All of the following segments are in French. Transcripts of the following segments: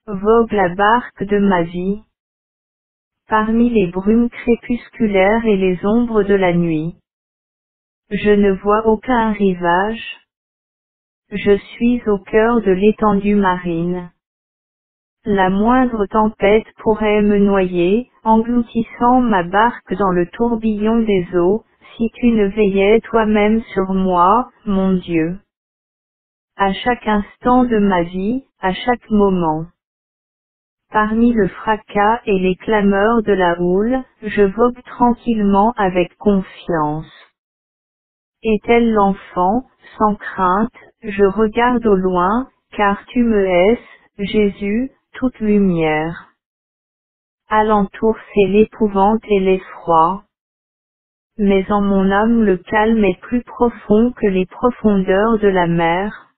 Vogue la barque de ma vie. Parmi les brumes crépusculaires et les ombres de la nuit. Je ne vois aucun rivage. Je suis au cœur de l'étendue marine. La moindre tempête pourrait me noyer, engloutissant ma barque dans le tourbillon des eaux, si tu ne veillais toi-même sur moi, mon Dieu. À chaque instant de ma vie, à chaque moment. Parmi le fracas et les clameurs de la houle, je vogue tranquillement avec confiance. Et tel l'enfant, sans crainte, je regarde au loin, car tu me hais, Jésus, toute lumière. Alentour c'est l'épouvante et l'effroi. Mais en mon âme le calme est plus profond que les profondeurs de la mer.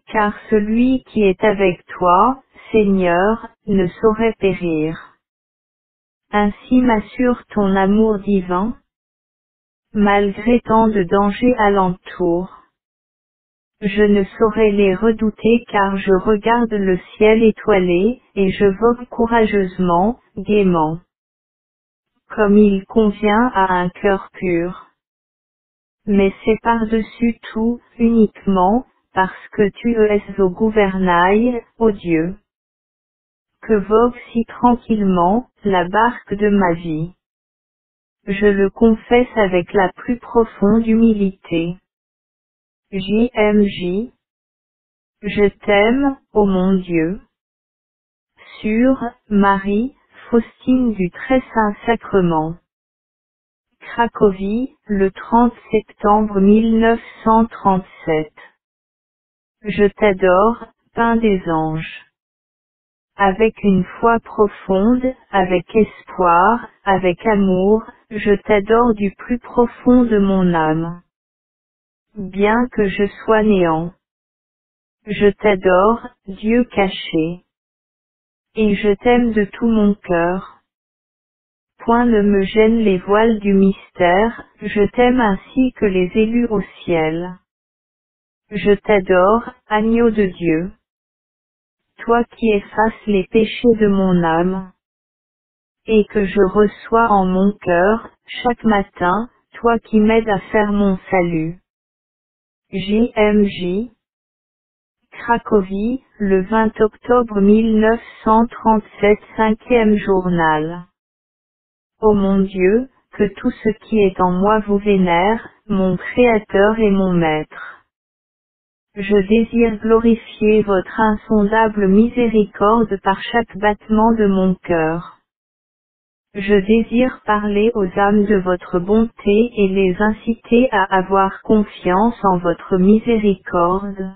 Car celui qui est avec toi, Seigneur, ne saurait périr. Ainsi m'assure ton amour divin, malgré tant de dangers alentour. Je ne saurais les redouter car je regarde le ciel étoilé, et je vogue courageusement, gaiement. Comme il convient à un cœur pur. Mais c'est par-dessus tout, uniquement, parce que tu es au gouvernail, ô Dieu. Que vogue si tranquillement, la barque de ma vie. Je le confesse avec la plus profonde humilité. JMJ. Je t'aime, ô mon Dieu. Sur, Marie, Faustine du Très-Saint Sacrement. Cracovie, le 30 septembre 1937. Je t'adore, pain des anges. Avec une foi profonde, avec espoir, avec amour, je t'adore du plus profond de mon âme. Bien que je sois néant. Je t'adore, Dieu caché. Et je t'aime de tout mon cœur. Point ne me gênent les voiles du mystère, je t'aime ainsi que les élus au ciel. Je t'adore, agneau de Dieu. Toi qui effaces les péchés de mon âme. Et que je reçois en mon cœur, chaque matin, toi qui m'aides à faire mon salut. JMJ. Cracovie, le 20 octobre 1937, 5e journal. Ô mon Dieu, que tout ce qui est en moi vous vénère, mon Créateur et mon Maître. Je désire glorifier votre insondable miséricorde par chaque battement de mon cœur. Je désire parler aux âmes de votre bonté et les inciter à avoir confiance en votre miséricorde.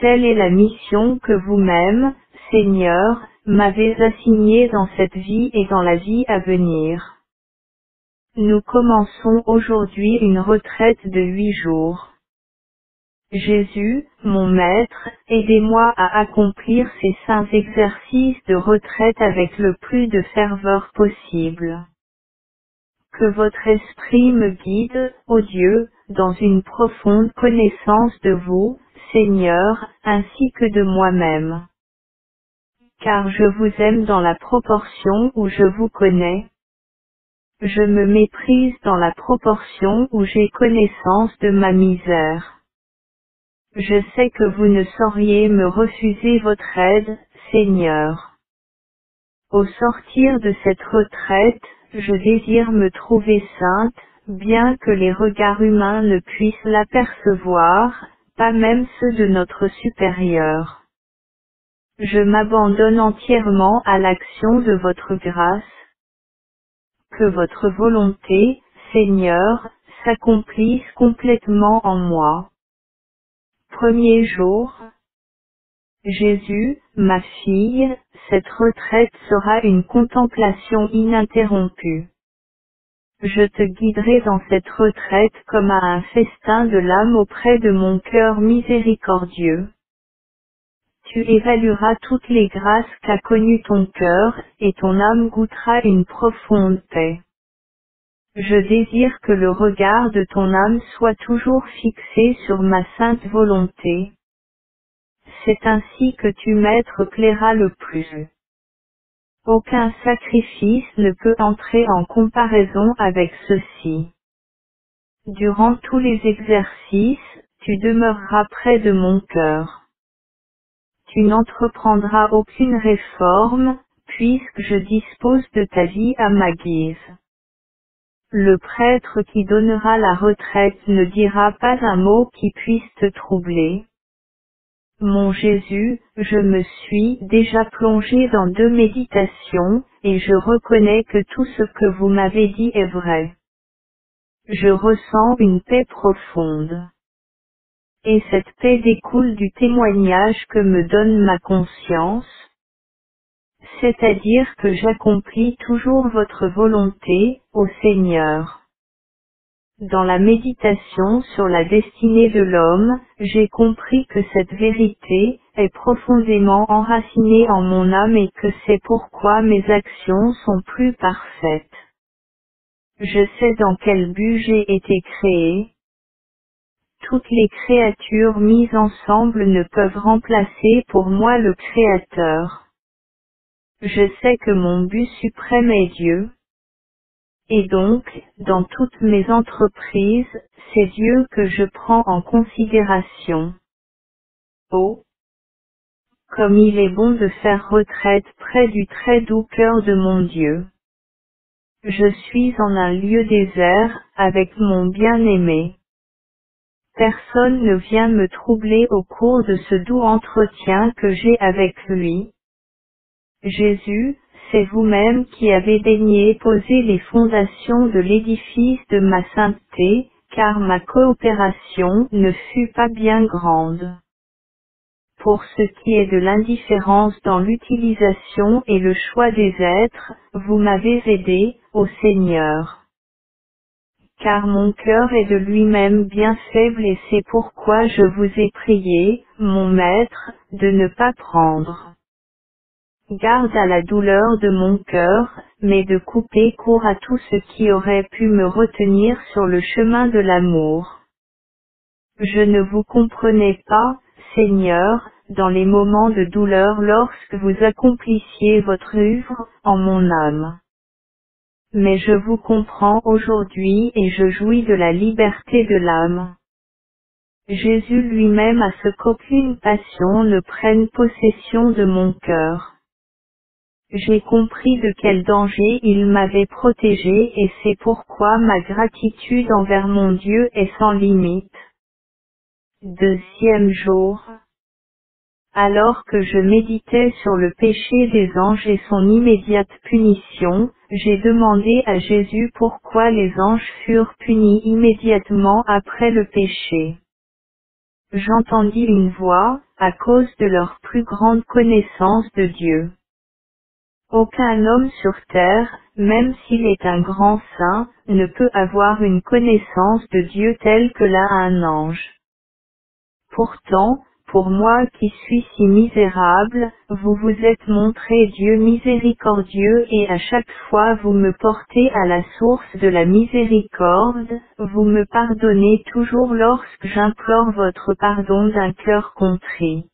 Telle est la mission que vous-même, Seigneur, m'avez assignée dans cette vie et dans la vie à venir. Nous commençons aujourd'hui une retraite de 8 jours. Jésus, mon Maître, aidez-moi à accomplir ces saints exercices de retraite avec le plus de ferveur possible. Que votre esprit me guide, ô Dieu, dans une profonde connaissance de vous, Seigneur, ainsi que de moi-même. Car je vous aime dans la proportion où je vous connais. Je me méprise dans la proportion où j'ai connaissance de ma misère. Je sais que vous ne sauriez me refuser votre aide, Seigneur. Au sortir de cette retraite, je désire me trouver sainte, bien que les regards humains ne puissent l'apercevoir, pas même ceux de notre supérieur. Je m'abandonne entièrement à l'action de votre grâce. Que votre volonté, Seigneur, s'accomplisse complètement en moi. Premier jour. Jésus, ma fille, cette retraite sera une contemplation ininterrompue. Je te guiderai dans cette retraite comme à un festin de l'âme auprès de mon cœur miséricordieux. Tu évalueras toutes les grâces qu'a connues ton cœur, et ton âme goûtera une profonde paix. Je désire que le regard de ton âme soit toujours fixé sur ma sainte volonté. c'est ainsi que tu Maître plaira le plus. Aucun sacrifice ne peut entrer en comparaison avec ceci. Durant tous les exercices, tu demeureras près de mon cœur. Tu n'entreprendras aucune réforme, puisque je dispose de ta vie à ma guise. Le prêtre qui donnera la retraite ne dira pas un mot qui puisse te troubler. Mon Jésus, je me suis déjà plongé dans 2 méditations, et je reconnais que tout ce que vous m'avez dit est vrai. Je ressens une paix profonde. Et cette paix découle du témoignage que me donne ma conscience, c'est-à-dire que j'accomplis toujours votre volonté, ô Seigneur. Dans la méditation sur la destinée de l'homme, j'ai compris que cette vérité est profondément enracinée en mon âme et que c'est pourquoi mes actions sont plus parfaites. Je sais dans quel but j'ai été créé. Toutes les créatures mises ensemble ne peuvent remplacer pour moi le Créateur. Je sais que mon but suprême est Dieu. Et donc, dans toutes mes entreprises, c'est Dieu que je prends en considération. Oh! Comme il est bon de faire retraite près du très doux cœur de mon Dieu. Je suis en un lieu désert, avec mon bien-aimé. Personne ne vient me troubler au cours de ce doux entretien que j'ai avec lui. Jésus, c'est vous-même qui avez daigné poser les fondations de l'édifice de ma sainteté, car ma coopération ne fut pas bien grande. Pour ce qui est de l'indifférence dans l'utilisation et le choix des êtres, vous m'avez aidé, ô Seigneur. Car mon cœur est de lui-même bien faible et c'est pourquoi je vous ai prié, mon Maître, de ne pas prendre garde à la douleur de mon cœur, mais de couper court à tout ce qui aurait pu me retenir sur le chemin de l'amour. Je ne vous comprenais pas, Seigneur, dans les moments de douleur lorsque vous accomplissiez votre œuvre, en mon âme. Mais je vous comprends aujourd'hui et je jouis de la liberté de l'âme. Jésus lui-même a ce qu'aucune passion ne prenne possession de mon cœur. J'ai compris de quel danger il m'avait protégé et c'est pourquoi ma gratitude envers mon Dieu est sans limite. 2e jour. Alors que je méditais sur le péché des anges et son immédiate punition, j'ai demandé à Jésus pourquoi les anges furent punis immédiatement après le péché. J'entendis une voix, à cause de leur plus grande connaissance de Dieu. Aucun homme sur terre, même s'il est un grand saint, ne peut avoir une connaissance de Dieu telle que l'a un ange. Pourtant, pour moi qui suis si misérable, vous vous êtes montré Dieu miséricordieux et à chaque fois vous me portez à la source de la miséricorde, vous me pardonnez toujours lorsque j'implore votre pardon d'un cœur contrit.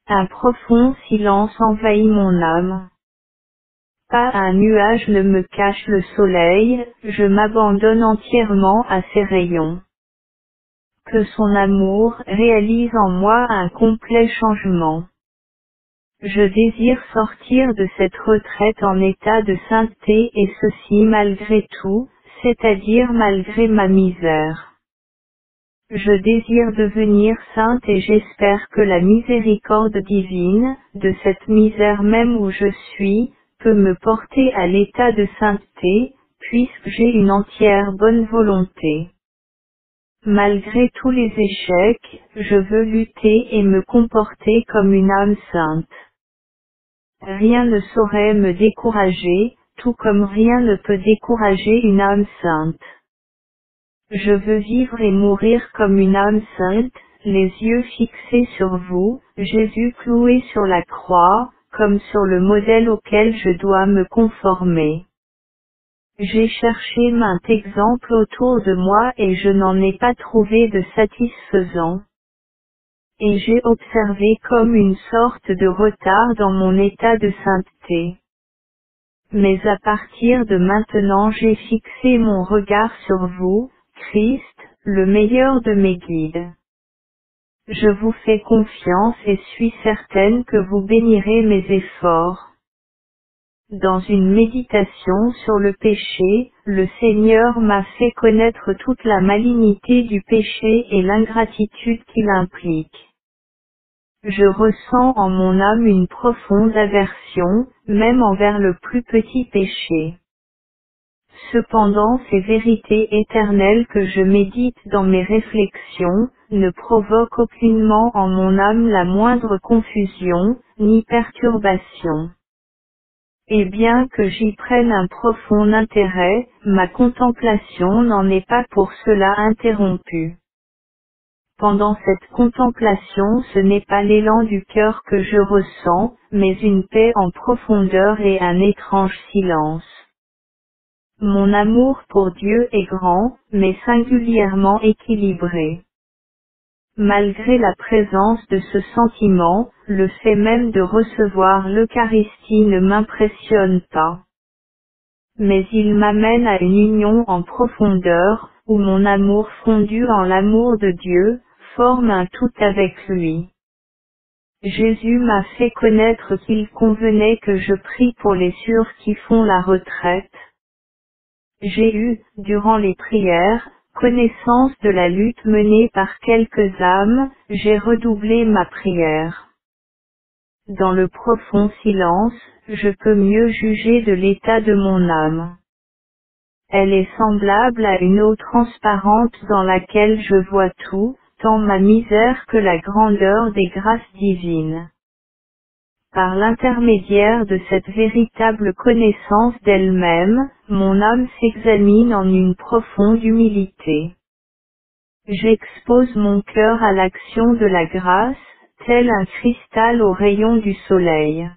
Un profond silence envahit mon âme. Pas un nuage ne me cache le soleil, je m'abandonne entièrement à ses rayons. Que son amour réalise en moi un complet changement. Je désire sortir de cette retraite en état de sainteté et ceci malgré tout, c'est-à-dire malgré ma misère. Je désire devenir sainte et j'espère que la miséricorde divine, de cette misère même où je suis, peut me porter à l'état de sainteté, puisque j'ai une entière bonne volonté. Malgré tous les échecs, je veux lutter et me comporter comme une âme sainte. Rien ne saurait me décourager, tout comme rien ne peut décourager une âme sainte. Je veux vivre et mourir comme une âme sainte, les yeux fixés sur vous, Jésus cloué sur la croix, comme sur le modèle auquel je dois me conformer. J'ai cherché maints exemples autour de moi et je n'en ai pas trouvé de satisfaisant. et j'ai observé comme une sorte de retard dans mon état de sainteté. Mais à partir de maintenant j'ai fixé mon regard sur vous, Christ, le meilleur de mes guides. Je vous fais confiance et suis certaine que vous bénirez mes efforts. Dans une méditation sur le péché, le Seigneur m'a fait connaître toute la malignité du péché et l'ingratitude qu'il implique. Je ressens en mon âme une profonde aversion, même envers le plus petit péché. Cependant ces vérités éternelles que je médite dans mes réflexions, ne provoquent aucunement en mon âme la moindre confusion, ni perturbation. Et bien que j'y prenne un profond intérêt, ma contemplation n'en est pas pour cela interrompue. Pendant cette contemplation ce n'est pas l'élan du cœur que je ressens, mais une paix en profondeur et un étrange silence. Mon amour pour Dieu est grand, mais singulièrement équilibré. Malgré la présence de ce sentiment, le fait même de recevoir l'Eucharistie ne m'impressionne pas. Mais il m'amène à une union en profondeur, où mon amour fondu en l'amour de Dieu, forme un tout avec lui. Jésus m'a fait connaître qu'il convenait que je prie pour les sûrs qui font la retraite. J'ai eu, durant les prières, connaissance de la lutte menée par quelques âmes, j'ai redoublé ma prière. Dans le profond silence, je peux mieux juger de l'état de mon âme. Elle est semblable à une eau transparente dans laquelle je vois tout, tant ma misère que la grandeur des grâces divines. Par l'intermédiaire de cette véritable connaissance d'elle-même, mon âme s'examine en une profonde humilité. J'expose mon cœur à l'action de la grâce, tel un cristal aux rayons du soleil.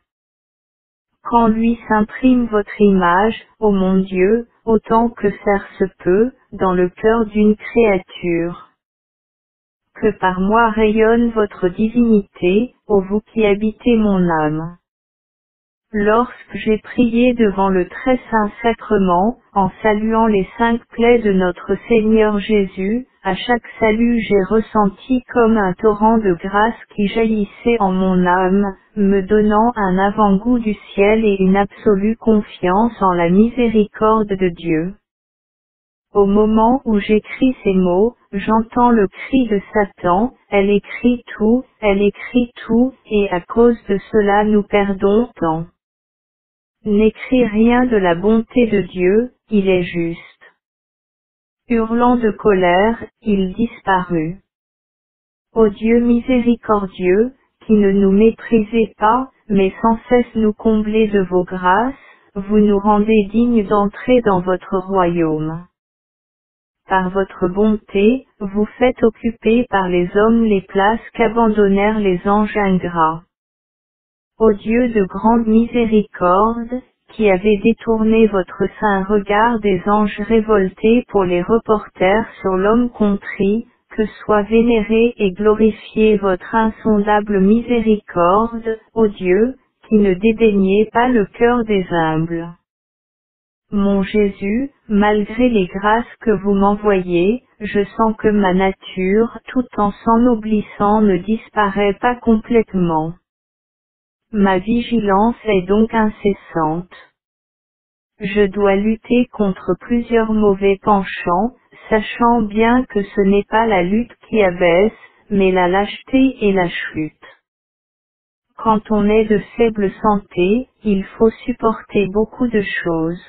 Qu'en lui s'imprime votre image, ô mon Dieu, autant que faire se peut, dans le cœur d'une créature. Que par moi rayonne votre divinité, ô vous qui habitez mon âme. Lorsque j'ai prié devant le très saint sacrement, en saluant les 5 plaies de notre Seigneur Jésus, à chaque salut j'ai ressenti comme un torrent de grâce qui jaillissait en mon âme, me donnant un avant-goût du ciel et une absolue confiance en la miséricorde de Dieu. Au moment où j'écris ces mots, j'entends le cri de Satan, elle écrit tout, et à cause de cela nous perdons temps. N'écris rien de la bonté de Dieu, il est juste. Hurlant de colère, il disparut. Ô Dieu miséricordieux, qui ne nous méprisez pas, mais sans cesse nous comblez de vos grâces, vous nous rendez dignes d'entrer dans votre royaume. Par votre bonté, vous faites occuper par les hommes les places qu'abandonnèrent les anges ingrats. Ô Dieu de grande miséricorde, qui avez détourné votre saint regard des anges révoltés pour les reporter sur l'homme contrit, que soit vénéré et glorifié votre insondable miséricorde, ô Dieu, qui ne dédaignez pas le cœur des humbles. Mon Jésus, malgré les grâces que vous m'envoyez, je sens que ma nature, tout en s'ennoblissant, ne disparaît pas complètement. Ma vigilance est donc incessante. Je dois lutter contre plusieurs mauvais penchants, sachant bien que ce n'est pas la lutte qui abaisse, mais la lâcheté et la chute. Quand on est de faible santé, il faut supporter beaucoup de choses.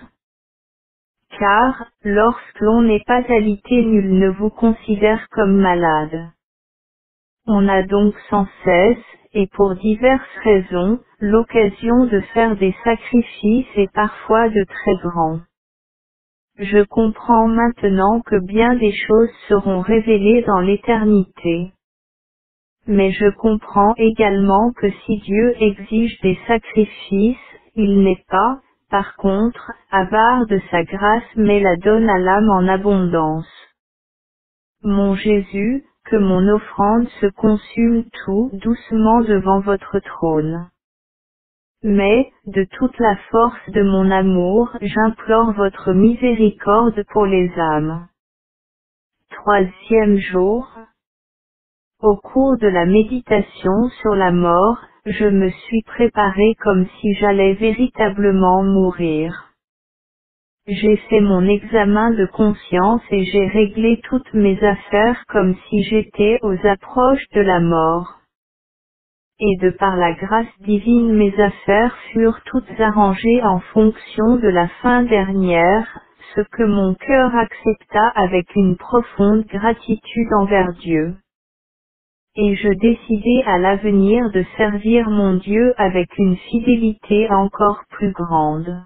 Car, lorsque l'on n'est pas alité, nul ne vous considère comme malade. On a donc sans cesse, et pour diverses raisons, l'occasion de faire des sacrifices et parfois de très grands. Je comprends maintenant que bien des choses seront révélées dans l'éternité. Mais je comprends également que si Dieu exige des sacrifices, il n'est pas, par contre, avare de sa grâce mais la donne à l'âme en abondance. Mon Jésus, que mon offrande se consume tout doucement devant votre trône. Mais, de toute la force de mon amour, j'implore votre miséricorde pour les âmes. Troisième jour. Au cours de la méditation sur la mort, je me suis préparé comme si j'allais véritablement mourir. J'ai fait mon examen de conscience et j'ai réglé toutes mes affaires comme si j'étais aux approches de la mort. Et de par la grâce divine mes affaires furent toutes arrangées en fonction de la fin dernière, ce que mon cœur accepta avec une profonde gratitude envers Dieu. Et je décidai à l'avenir de servir mon Dieu avec une fidélité encore plus grande.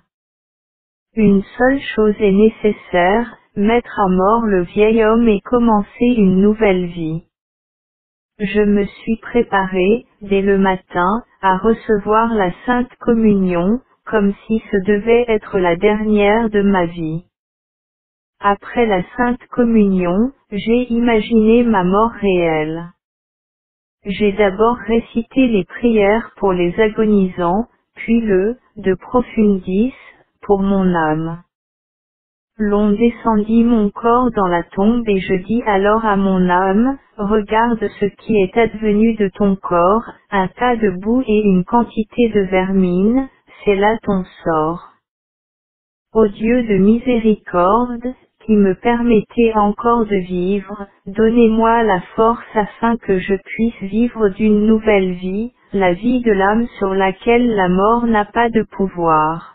Une seule chose est nécessaire, mettre à mort le vieil homme et commencer une nouvelle vie. Je me suis préparé, dès le matin, à recevoir la Sainte Communion, comme si ce devait être la dernière de ma vie. Après la Sainte Communion, j'ai imaginé ma mort réelle. J'ai d'abord récité les prières pour les agonisants, puis le De Profundis, pour mon âme. L'on descendit mon corps dans la tombe et je dis alors à mon âme, regarde ce qui est advenu de ton corps, un tas de boue et une quantité de vermine, c'est là ton sort. Ô Dieu de miséricorde, qui me permettez encore de vivre, donnez-moi la force afin que je puisse vivre d'une nouvelle vie, la vie de l'âme sur laquelle la mort n'a pas de pouvoir.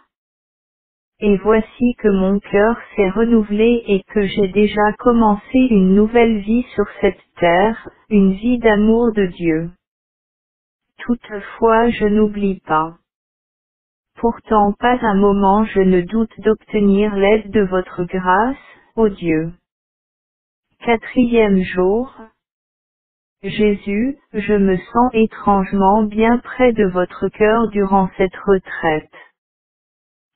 Et voici que mon cœur s'est renouvelé et que j'ai déjà commencé une nouvelle vie sur cette terre, une vie d'amour de Dieu. Toutefois je n'oublie pas. Pourtant pas un moment je ne doute d'obtenir l'aide de votre grâce, ô Dieu. Quatrième jour. Jésus, je me sens étrangement bien près de votre cœur durant cette retraite.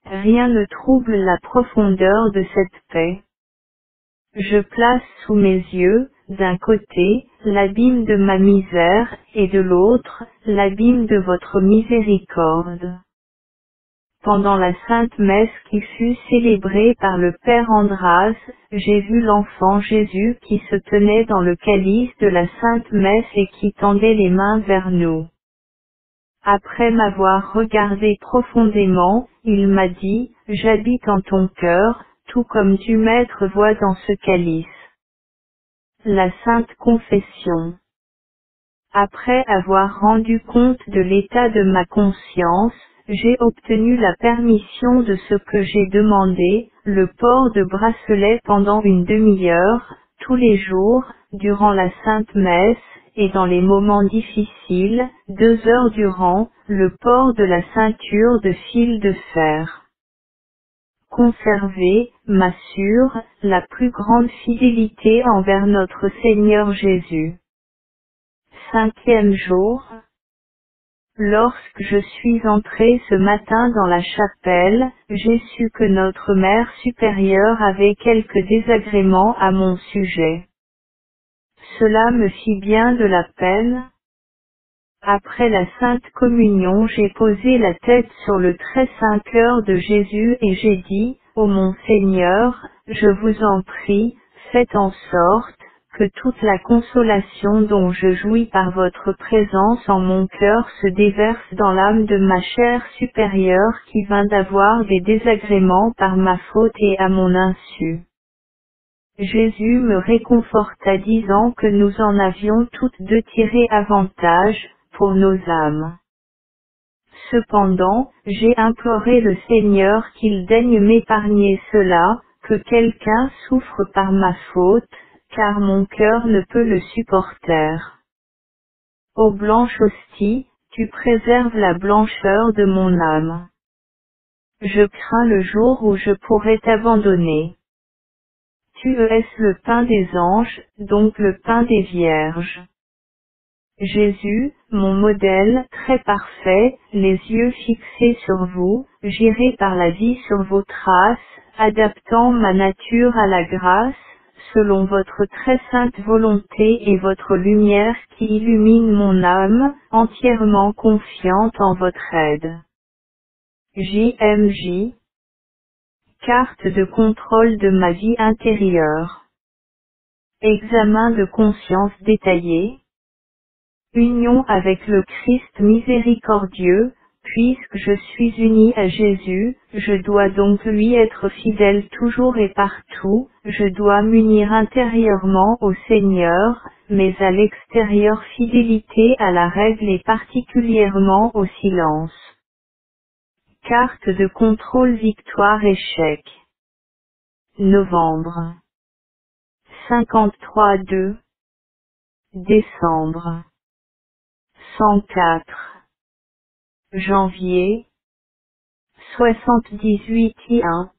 Rien ne trouble la profondeur de cette paix. Je place sous mes yeux, d'un côté, l'abîme de ma misère, et de l'autre, l'abîme de votre miséricorde. Pendant la Sainte Messe qui fut célébrée par le Père Andras, j'ai vu l'enfant Jésus qui se tenait dans le calice de la Sainte Messe et qui tendait les mains vers nous. Après m'avoir regardé profondément, il m'a dit, « J'habite en ton cœur, tout comme tu Maître vois dans ce calice. » La Sainte Confession. Après avoir rendu compte de l'état de ma conscience, j'ai obtenu la permission de ce que j'ai demandé, le port de bracelet pendant une demi-heure, tous les jours, durant la Sainte Messe, et dans les moments difficiles, 2 heures durant, le port de la ceinture de fil de fer. Conserver, m'assure, la plus grande fidélité envers notre Seigneur Jésus. Cinquième jour. Lorsque je suis entré ce matin dans la chapelle, j'ai su que notre Mère supérieure avait quelques désagréments à mon sujet. Cela me fit bien de la peine. Après la Sainte Communion j'ai posé la tête sur le très saint cœur de Jésus et j'ai dit, ô mon Seigneur, je vous en prie, faites en sorte, que toute la consolation dont je jouis par votre présence en mon cœur se déverse dans l'âme de ma chère supérieure qui vint d'avoir des désagréments par ma faute et à mon insu. Jésus me réconforta disant que nous en avions toutes deux tiré avantage, pour nos âmes. Cependant, j'ai imploré le Seigneur qu'il daigne m'épargner cela, que quelqu'un souffre par ma faute, car mon cœur ne peut le supporter. Ô blanche hostie, tu préserves la blancheur de mon âme. Je crains le jour où je pourrai t'abandonner. Tu es le pain des anges, donc le pain des vierges. Jésus, mon modèle très parfait, les yeux fixés sur vous, j'irai par la vie sur vos traces, adaptant ma nature à la grâce, selon votre très sainte volonté et votre lumière qui illumine mon âme, entièrement confiante en votre aide. JMJ. Carte de contrôle de ma vie intérieure. Examen de conscience détaillé. Union avec le Christ miséricordieux. Puisque je suis uni à Jésus, je dois donc lui être fidèle toujours et partout, je dois m'unir intérieurement au Seigneur, mais à l'extérieur fidélité à la règle et particulièrement au silence. Carte de contrôle victoire échec. Novembre. 53-2. Décembre. 104. Janvier. 78-1.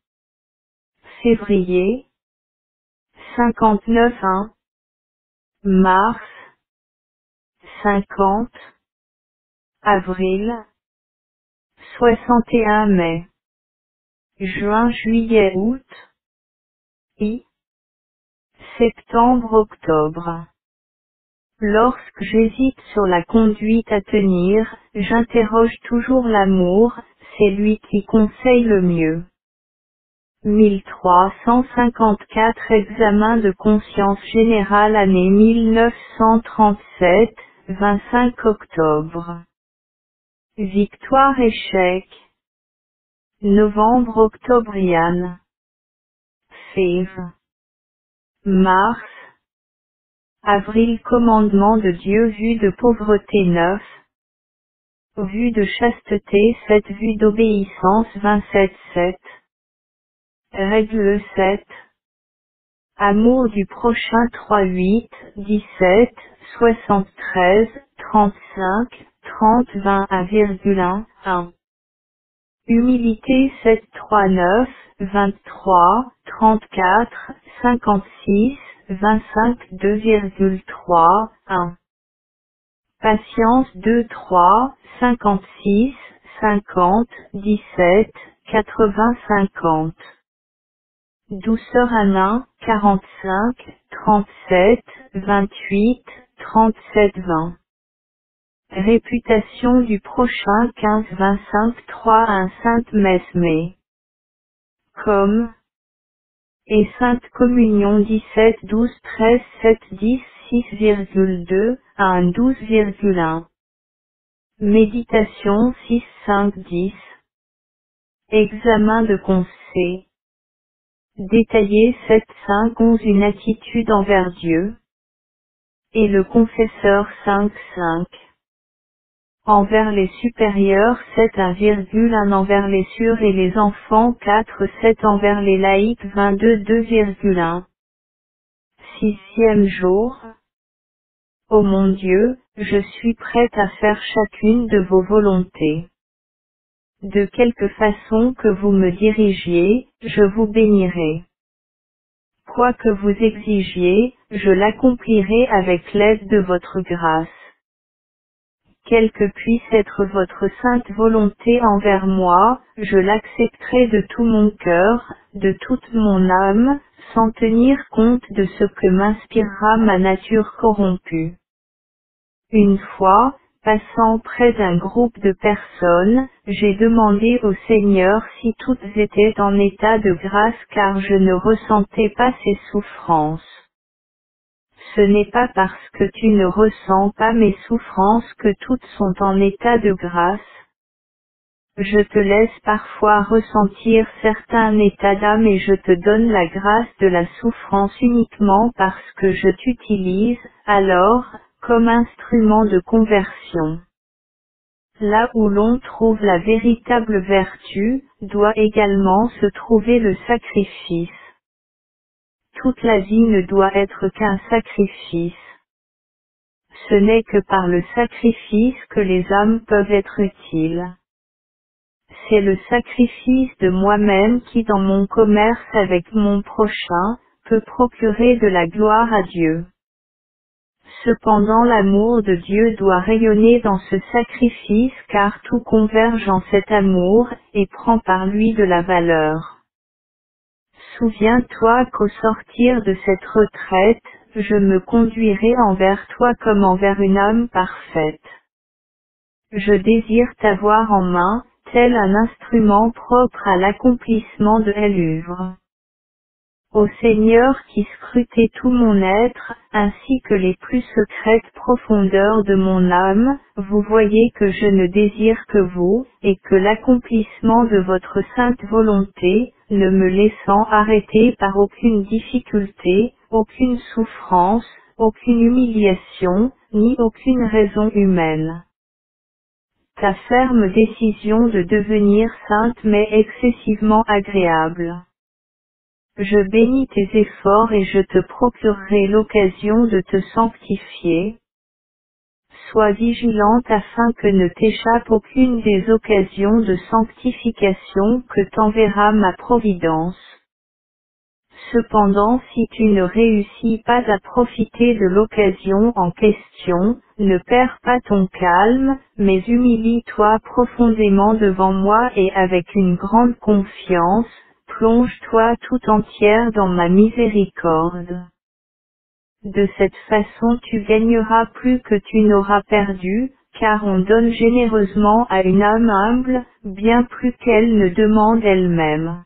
Février. 59-1. Mars. 50. Avril. 61 mai. Juin, juillet, août. Septembre, octobre. Lorsque j'hésite sur la conduite à tenir, j'interroge toujours l'amour, c'est lui qui conseille le mieux. 1354 Examen de conscience générale année 1937, 25 octobre. Victoire échec. Novembre octobriane. Fève. Mars. Avril commandement de Dieu vue de pauvreté 9. Vue de chasteté 7 Vue d'obéissance 27-7. Règle 7. Amour du prochain 3-8, 17, 73, 35, 30 21,1, 1. Humilité 7-3-9, 23, 34, 56, 25 2,3, 1. Patience 2-3, 56, 50, 17, 80 50. Douceur à 1, 45, 37, 28, 37 20. Réputation du prochain 15-25 3 Sainte Messe mai. Comme. Et Sainte Communion 17 12 13 7 10 6,2 1 12,1. Méditation 6 5 10. Examen de conseil. Détaillé 7 5 11 Une attitude envers Dieu. Et le confesseur 5 5. Envers les supérieurs 7 1,1 envers les sûrs et les enfants 4 7 envers les laïcs 22 2,1. Sixième jour. Ô mon Dieu, je suis prête à faire chacune de vos volontés. De quelque façon que vous me dirigiez, je vous bénirai. Quoi que vous exigiez, je l'accomplirai avec l'aide de votre grâce. Quelle que puisse être votre sainte volonté envers moi, je l'accepterai de tout mon cœur, de toute mon âme, sans tenir compte de ce que m'inspirera ma nature corrompue. Une fois, passant près d'un groupe de personnes, j'ai demandé au Seigneur si toutes étaient en état de grâce car je ne ressentais pas ces souffrances. Ce n'est pas parce que tu ne ressens pas mes souffrances que toutes sont en état de grâce. Je te laisse parfois ressentir certains états d'âme et je te donne la grâce de la souffrance uniquement parce que je t'utilise, alors, comme instrument de conversion. Là où l'on trouve la véritable vertu, doit également se trouver le sacrifice. Toute la vie ne doit être qu'un sacrifice. Ce n'est que par le sacrifice que les âmes peuvent être utiles. C'est le sacrifice de moi-même qui dans mon commerce avec mon prochain, peut procurer de la gloire à Dieu. Cependant l'amour de Dieu doit rayonner dans ce sacrifice car tout converge en cet amour, et prend par lui de la valeur. Souviens-toi qu'au sortir de cette retraite, je me conduirai envers toi comme envers une âme parfaite. Je désire t'avoir en main, tel un instrument propre à l'accomplissement de l'œuvre. Ô Seigneur qui scrutez tout mon être, ainsi que les plus secrètes profondeurs de mon âme, vous voyez que je ne désire que vous, et que l'accomplissement de votre sainte volonté, ne me laissant arrêter par aucune difficulté, aucune souffrance, aucune humiliation, ni aucune raison humaine. Ta ferme décision de devenir sainte m'est excessivement agréable. Je bénis tes efforts et je te procurerai l'occasion de te sanctifier. Sois vigilante afin que ne t'échappe aucune des occasions de sanctification que t'enverra ma providence. Cependant, si tu ne réussis pas à profiter de l'occasion en question, ne perds pas ton calme, mais humilie-toi profondément devant moi et avec une grande confiance, plonge-toi tout entière dans ma miséricorde. De cette façon tu gagneras plus que tu n'auras perdu, car on donne généreusement à une âme humble, bien plus qu'elle ne demande elle-même.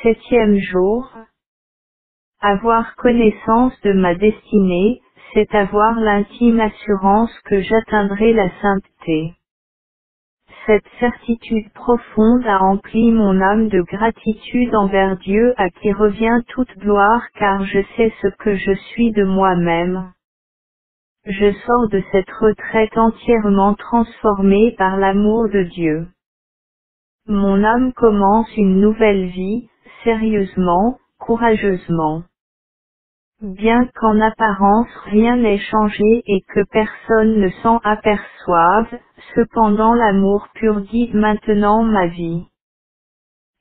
7e jour. Avoir connaissance de ma destinée, c'est avoir l'intime assurance que j'atteindrai la sainteté. Cette certitude profonde a empli mon âme de gratitude envers Dieu à qui revient toute gloire car je sais ce que je suis de moi-même. Je sors de cette retraite entièrement transformée par l'amour de Dieu. Mon âme commence une nouvelle vie, sérieusement, courageusement. Bien qu'en apparence rien n'ait changé et que personne ne s'en aperçoive, cependant l'amour pur guide maintenant ma vie.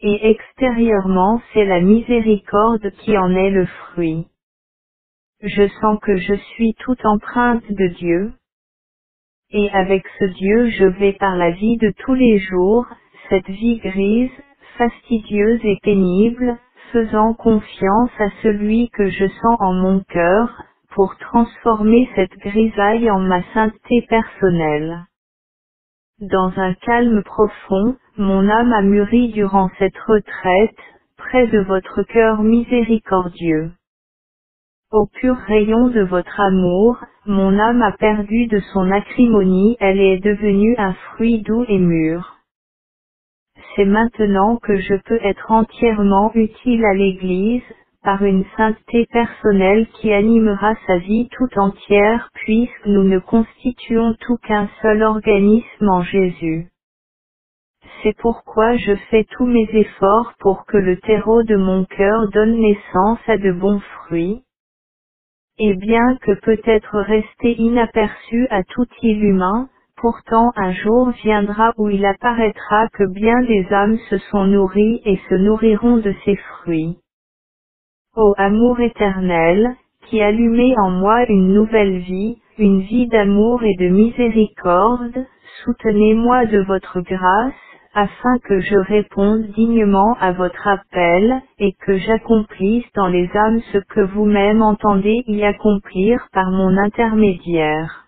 Et extérieurement c'est la miséricorde qui en est le fruit. Je sens que je suis toute empreinte de Dieu. Et avec ce Dieu je vais par la vie de tous les jours, cette vie grise, fastidieuse et pénible, faisant confiance à celui que je sens en mon cœur, pour transformer cette grisaille en ma sainteté personnelle. Dans un calme profond, mon âme a mûri durant cette retraite, près de votre cœur miséricordieux. Au pur rayon de votre amour, mon âme a perdu de son acrimonie, elle est devenue un fruit doux et mûr. C'est maintenant que je peux être entièrement utile à l'Église, par une sainteté personnelle qui animera sa vie tout entière puisque nous ne constituons tout qu'un seul organisme en Jésus. C'est pourquoi je fais tous mes efforts pour que le terreau de mon cœur donne naissance à de bons fruits. Et bien que peut-être resté inaperçu à tout île humain, pourtant un jour viendra où il apparaîtra que bien des âmes se sont nourries et se nourriront de ses fruits. Ô amour éternel, qui allumez en moi une nouvelle vie, une vie d'amour et de miséricorde, soutenez-moi de votre grâce, afin que je réponde dignement à votre appel, et que j'accomplisse dans les âmes ce que vous-même entendez y accomplir par mon intermédiaire.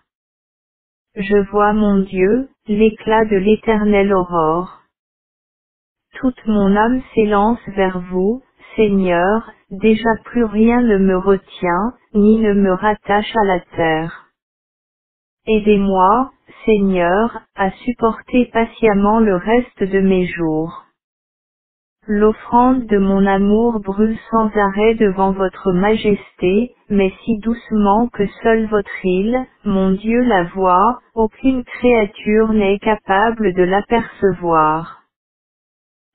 Je vois mon Dieu, l'éclat de l'éternelle aurore. Toute mon âme s'élance vers vous, Seigneur, déjà plus rien ne me retient, ni ne me rattache à la terre. Aidez-moi, Seigneur, à supporter patiemment le reste de mes jours. L'offrande de mon amour brûle sans arrêt devant votre majesté, mais si doucement que seule votre île, mon Dieu la voit, aucune créature n'est capable de l'apercevoir.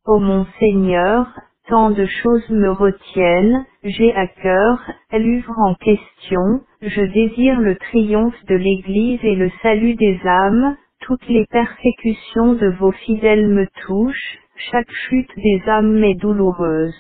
Ô mon Seigneur, tant de choses me retiennent, j'ai à cœur, l'œuvre en question, je désire le triomphe de l'Église et le salut des âmes, toutes les persécutions de vos fidèles me touchent, chaque chute des âmes m'est douloureuse.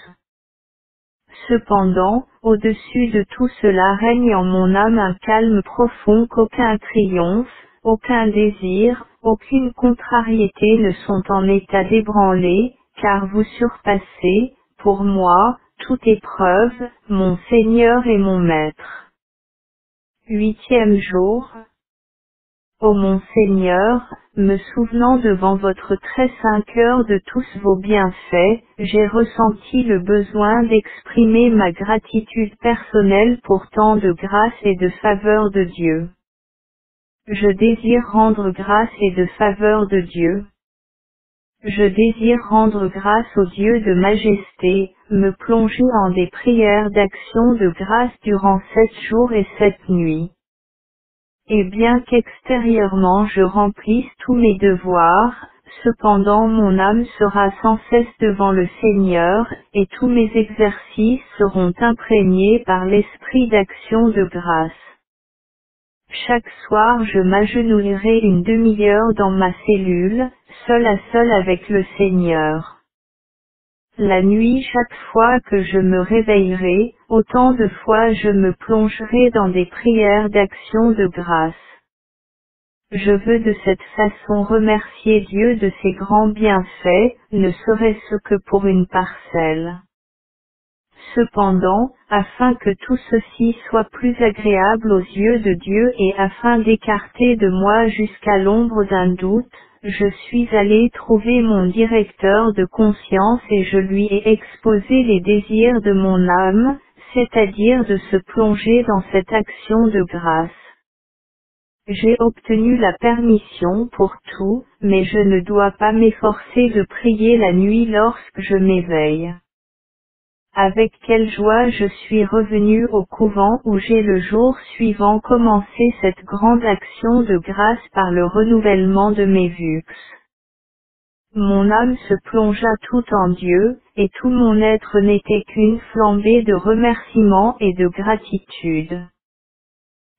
Cependant, au-dessus de tout cela règne en mon âme un calme profond qu'aucun triomphe, aucun désir, aucune contrariété ne sont en état d'ébranler, car vous surpassez, pour moi, toute épreuve, mon Seigneur et mon Maître. 8e jour. Ô mon Seigneur, me souvenant devant votre très saint cœur de tous vos bienfaits, j'ai ressenti le besoin d'exprimer ma gratitude personnelle pour tant de grâce et de faveur de Dieu. Je désire rendre grâce et de faveur de Dieu. Je désire rendre grâce au Dieu de majesté, me plonger en des prières d'action de grâce durant 7 jours et 7 nuits. Et bien qu'extérieurement je remplisse tous mes devoirs, cependant mon âme sera sans cesse devant le Seigneur, et tous mes exercices seront imprégnés par l'esprit d'action de grâce. Chaque soir je m'agenouillerai une demi-heure dans ma cellule, seul à seul avec le Seigneur. La nuit chaque fois que je me réveillerai, autant de fois je me plongerai dans des prières d'action de grâce. Je veux de cette façon remercier Dieu de ses grands bienfaits, ne serait-ce que pour une parcelle. Cependant, afin que tout ceci soit plus agréable aux yeux de Dieu et afin d'écarter de moi jusqu'à l'ombre d'un doute, je suis allé trouver mon directeur de conscience et je lui ai exposé les désirs de mon âme, c'est-à-dire de se plonger dans cette action de grâce. J'ai obtenu la permission pour tout, mais je ne dois pas m'efforcer de prier la nuit lorsque je m'éveille. Avec quelle joie je suis revenu au couvent où j'ai le jour suivant commencé cette grande action de grâce par le renouvellement de mes vues. Mon âme se plongea tout en Dieu, et tout mon être n'était qu'une flambée de remerciement et de gratitude.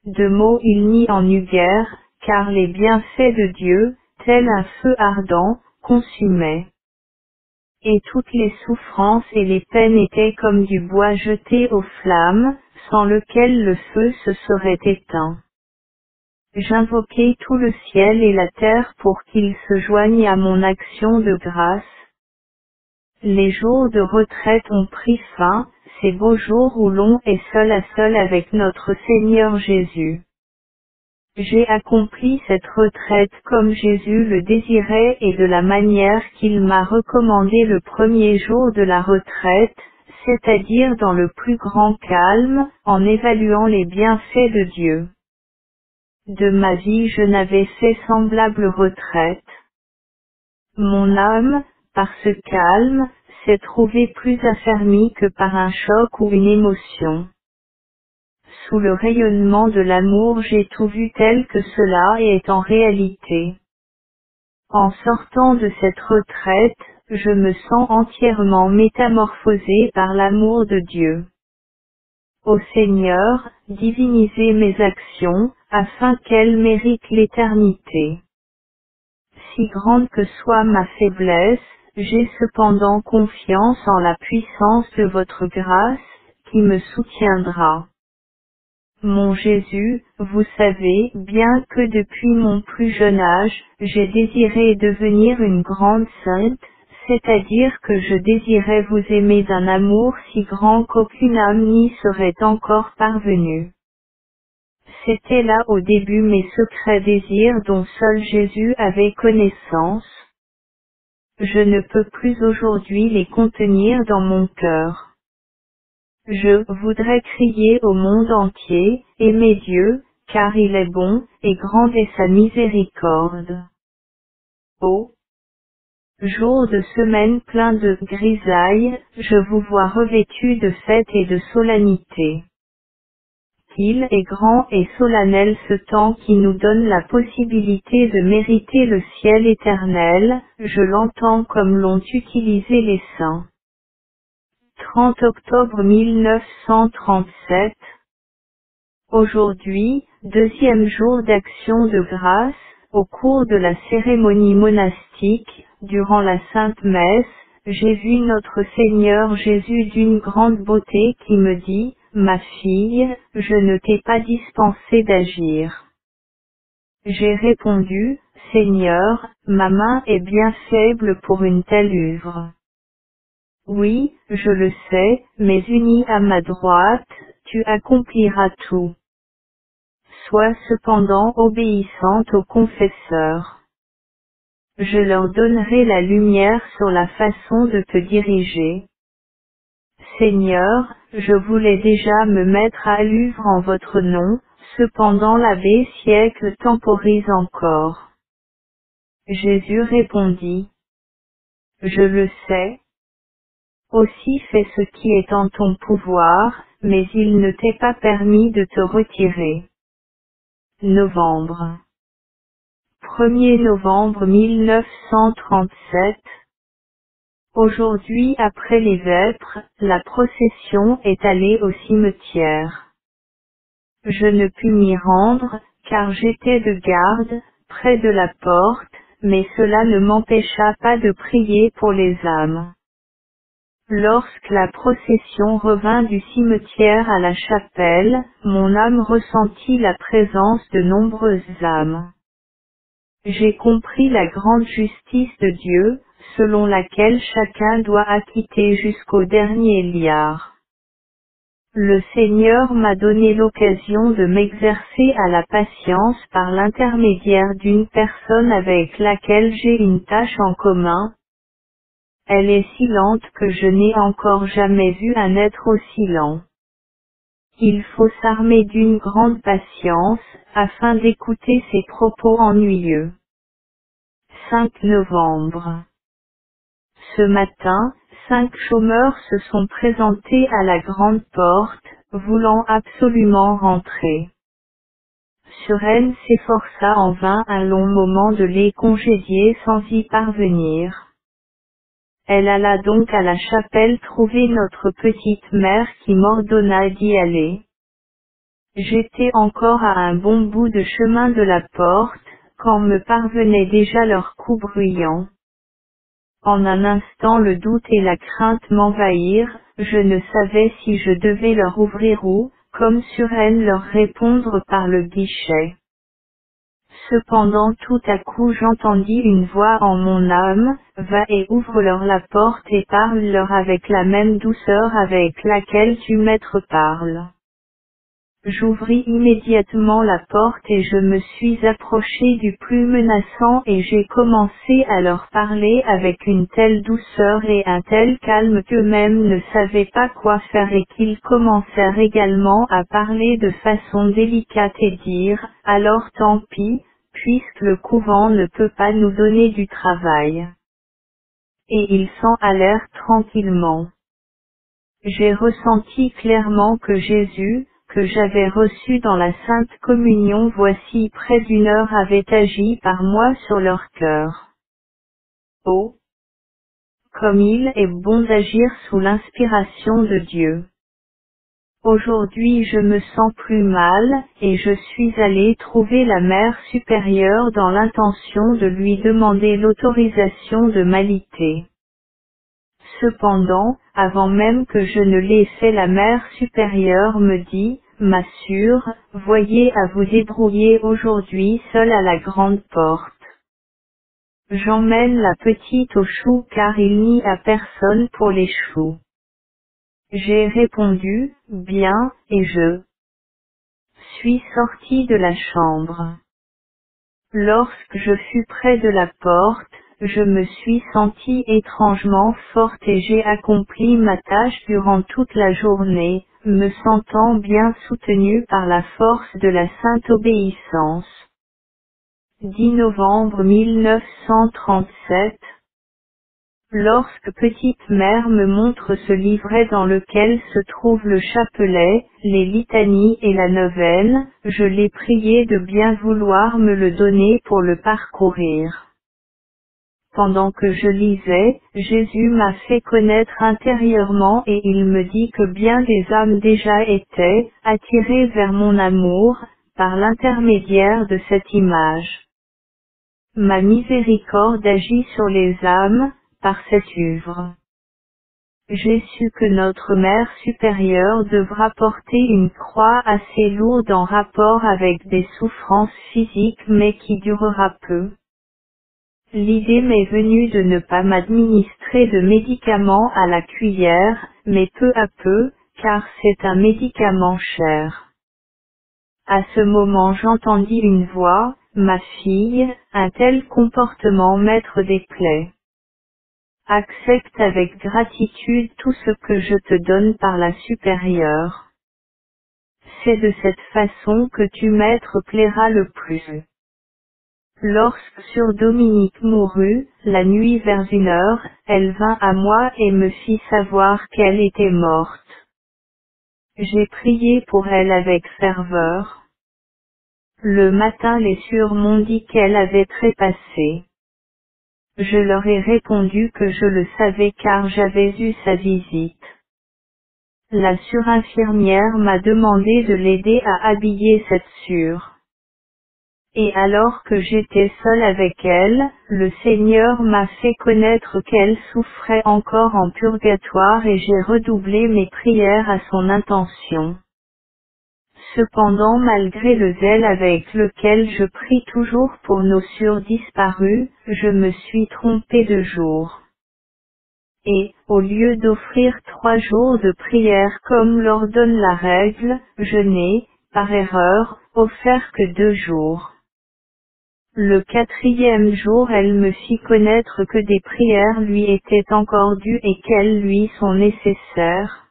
De mots il n'y en eut guère, car les bienfaits de Dieu, tel un feu ardent, consumaient. Et toutes les souffrances et les peines étaient comme du bois jeté aux flammes, sans lequel le feu se serait éteint. J'invoquai tout le ciel et la terre pour qu'ils se joignent à mon action de grâce. Les jours de retraite ont pris fin, ces beaux jours où l'on est seul à seul avec notre Seigneur Jésus. J'ai accompli cette retraite comme Jésus le désirait et de la manière qu'il m'a recommandé le premier jour de la retraite, c'est-à-dire dans le plus grand calme, en évaluant les bienfaits de Dieu. De ma vie je n'avais fait semblable retraite. Mon âme, par ce calme, s'est trouvée plus affermie que par un choc ou une émotion. Sous le rayonnement de l'amour j'ai tout vu tel que cela est en réalité. En sortant de cette retraite, je me sens entièrement métamorphosé par l'amour de Dieu. Ô Seigneur, divinisez mes actions, afin qu'elles méritent l'éternité. Si grande que soit ma faiblesse, j'ai cependant confiance en la puissance de votre grâce, qui me soutiendra. Mon Jésus, vous savez bien que depuis mon plus jeune âge, j'ai désiré devenir une grande sainte, c'est-à-dire que je désirais vous aimer d'un amour si grand qu'aucune âme n'y serait encore parvenue. C'étaient là au début mes secrets désirs dont seul Jésus avait connaissance. Je ne peux plus aujourd'hui les contenir dans mon cœur. Je voudrais crier au monde entier, aimez Dieu, car il est bon, et grande est sa miséricorde. Ô jour de semaine plein de grisailles, je vous vois revêtu de fête et de solennité. Qu'il est grand et solennel ce temps qui nous donne la possibilité de mériter le ciel éternel, je l'entends comme l'ont utilisé les saints. 30 octobre 1937. Aujourd'hui, deuxième jour d'action de grâce, au cours de la cérémonie monastique, durant la Sainte Messe, j'ai vu notre Seigneur Jésus d'une grande beauté qui me dit, « Ma fille, je ne t'ai pas dispensé d'agir. » J'ai répondu, « Seigneur, ma main est bien faible pour une telle œuvre. » Oui, je le sais, mais uni à ma droite, tu accompliras tout. Sois cependant obéissante au confesseur. Je leur donnerai la lumière sur la façon de te diriger. Seigneur, je voulais déjà me mettre à l'œuvre en votre nom, cependant l'abbé siècle temporise encore. Jésus répondit. Je le sais. Aussi fais ce qui est en ton pouvoir, mais il ne t'est pas permis de te retirer. Novembre. 1er novembre 1937. Aujourd'hui après les vêpres, la procession est allée au cimetière. Je ne pus m'y rendre, car j'étais de garde, près de la porte, mais cela ne m'empêcha pas de prier pour les âmes. Lorsque la procession revint du cimetière à la chapelle, mon âme ressentit la présence de nombreuses âmes. J'ai compris la grande justice de Dieu, selon laquelle chacun doit acquitter jusqu'au dernier liard. Le Seigneur m'a donné l'occasion de m'exercer à la patience par l'intermédiaire d'une personne avec laquelle j'ai une tâche en commun. Elle est si lente que je n'ai encore jamais vu un être aussi lent. Il faut s'armer d'une grande patience, afin d'écouter ses propos ennuyeux. 5 novembre. Ce matin, 5 chômeurs se sont présentés à la grande porte, voulant absolument rentrer. Suresnes s'efforça en vain un long moment de les congédier sans y parvenir. Elle alla donc à la chapelle trouver notre petite mère qui m'ordonna d'y aller. J'étais encore à un bon bout de chemin de la porte, quand me parvenaient déjà leurs coups bruyants. En un instant le doute et la crainte m'envahirent, je ne savais si je devais leur ouvrir ou, comme Suresnes leur répondre par le guichet. Cependant tout à coup j'entendis une voix en mon âme, va et ouvre-leur la porte et parle-leur avec la même douceur avec laquelle tu maître parles. J'ouvris immédiatement la porte et je me suis approché du plus menaçant et j'ai commencé à leur parler avec une telle douceur et un tel calme qu'eux-mêmes ne savaient pas quoi faire et qu'ils commencèrent également à parler de façon délicate et dire, alors tant pis, puisque le couvent ne peut pas nous donner du travail. Et ils s'en allèrent tranquillement. J'ai ressenti clairement que Jésus, que j'avais reçu dans la Sainte Communion voici près d'une heure avait agi par moi sur leur cœur. Oh! Comme il est bon d'agir sous l'inspiration de Dieu. Aujourd'hui je me sens plus mal, et je suis allé trouver la mère supérieure dans l'intention de lui demander l'autorisation de m'aliter. Cependant, avant même que je ne l'aie fait la mère supérieure me dit, ma sœur, voyez à vous débrouiller aujourd'hui seule à la grande porte. J'emmène la petite aux choux car il n'y a personne pour les choux. J'ai répondu, bien, et je suis sortie de la chambre. Lorsque je fus près de la porte, je me suis sentie étrangement forte et j'ai accompli ma tâche durant toute la journée, me sentant bien soutenue par la force de la sainte obéissance. 10 novembre 1937. Lorsque petite mère me montre ce livret dans lequel se trouve le chapelet, les litanies et la novelle, je l'ai priée de bien vouloir me le donner pour le parcourir. Pendant que je lisais, Jésus m'a fait connaître intérieurement et il me dit que bien des âmes déjà étaient attirées vers mon amour, par l'intermédiaire de cette image. Ma miséricorde agit sur les âmes, par cette œuvre. J'ai su que notre Mère supérieure devra porter une croix assez lourde en rapport avec des souffrances physiques mais qui durera peu. L'idée m'est venue de ne pas m'administrer rajouterai de médicaments à la cuillère, mais peu à peu, car c'est un médicament cher. À ce moment j'entendis une voix, ma fille, un tel comportement maître des plaies. Accepte avec gratitude tout ce que je te donne par la supérieure. C'est de cette façon que tu maître plaira le plus. Lorsque Sœur Dominique mourut, la nuit vers 1 heure, elle vint à moi et me fit savoir qu'elle était morte. J'ai prié pour elle avec ferveur. Le matin les sœurs m'ont dit qu'elle avait trépassé. Je leur ai répondu que je le savais car j'avais eu sa visite. La surinfirmière m'a demandé de l'aider à habiller cette sœur. Et alors que j'étais seule avec elle, le Seigneur m'a fait connaître qu'elle souffrait encore en purgatoire et j'ai redoublé mes prières à son intention. Cependant malgré le zèle avec lequel je prie toujours pour nos sœurs disparues, je me suis trompée de jour. Et, au lieu d'offrir 3 jours de prière comme l'ordonne la règle, je n'ai, par erreur, offert que 2 jours. Le 4e jour elle me fit connaître que des prières lui étaient encore dues et qu'elles lui sont nécessaires.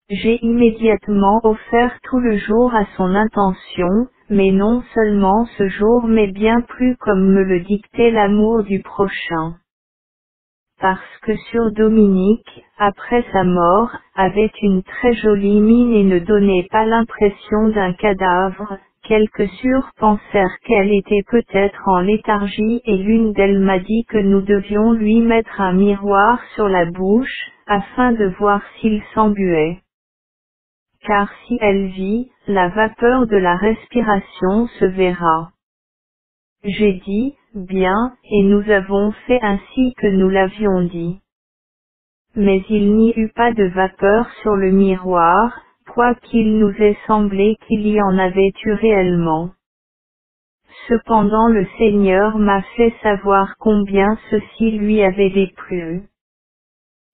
J'ai immédiatement offert tout le jour à son intention, mais non seulement ce jour mais bien plus comme me le dictait l'amour du prochain. Parce que Sœur Dominique, après sa mort, avait une très jolie mine et ne donnait pas l'impression d'un cadavre, quelques sœurs pensèrent qu'elle était peut-être en léthargie et l'une d'elles m'a dit que nous devions lui mettre un miroir sur la bouche, afin de voir s'il s'embuait. Car si elle vit, la vapeur de la respiration se verra. J'ai dit, bien, et nous avons fait ainsi que nous l'avions dit. Mais il n'y eut pas de vapeur sur le miroir, quoiqu'il nous ait semblé qu'il y en avait eu réellement. Cependant le Seigneur m'a fait savoir combien ceci lui avait déplu.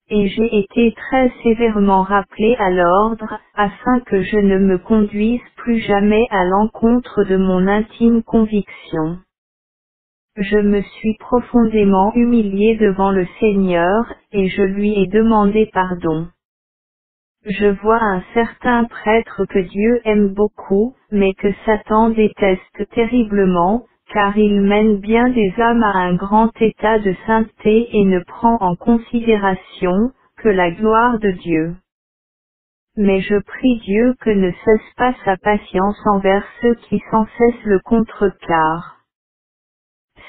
Et j'ai été très sévèrement rappelé à l'ordre, afin que je ne me conduise plus jamais à l'encontre de mon intime conviction. Je me suis profondément humilié devant le Seigneur, et je lui ai demandé pardon. Je vois un certain prêtre que Dieu aime beaucoup, mais que Satan déteste terriblement, car il mène bien des âmes à un grand état de sainteté et ne prend en considération que la gloire de Dieu. Mais je prie Dieu que ne cesse pas sa patience envers ceux qui sans cesse le contrecarrent.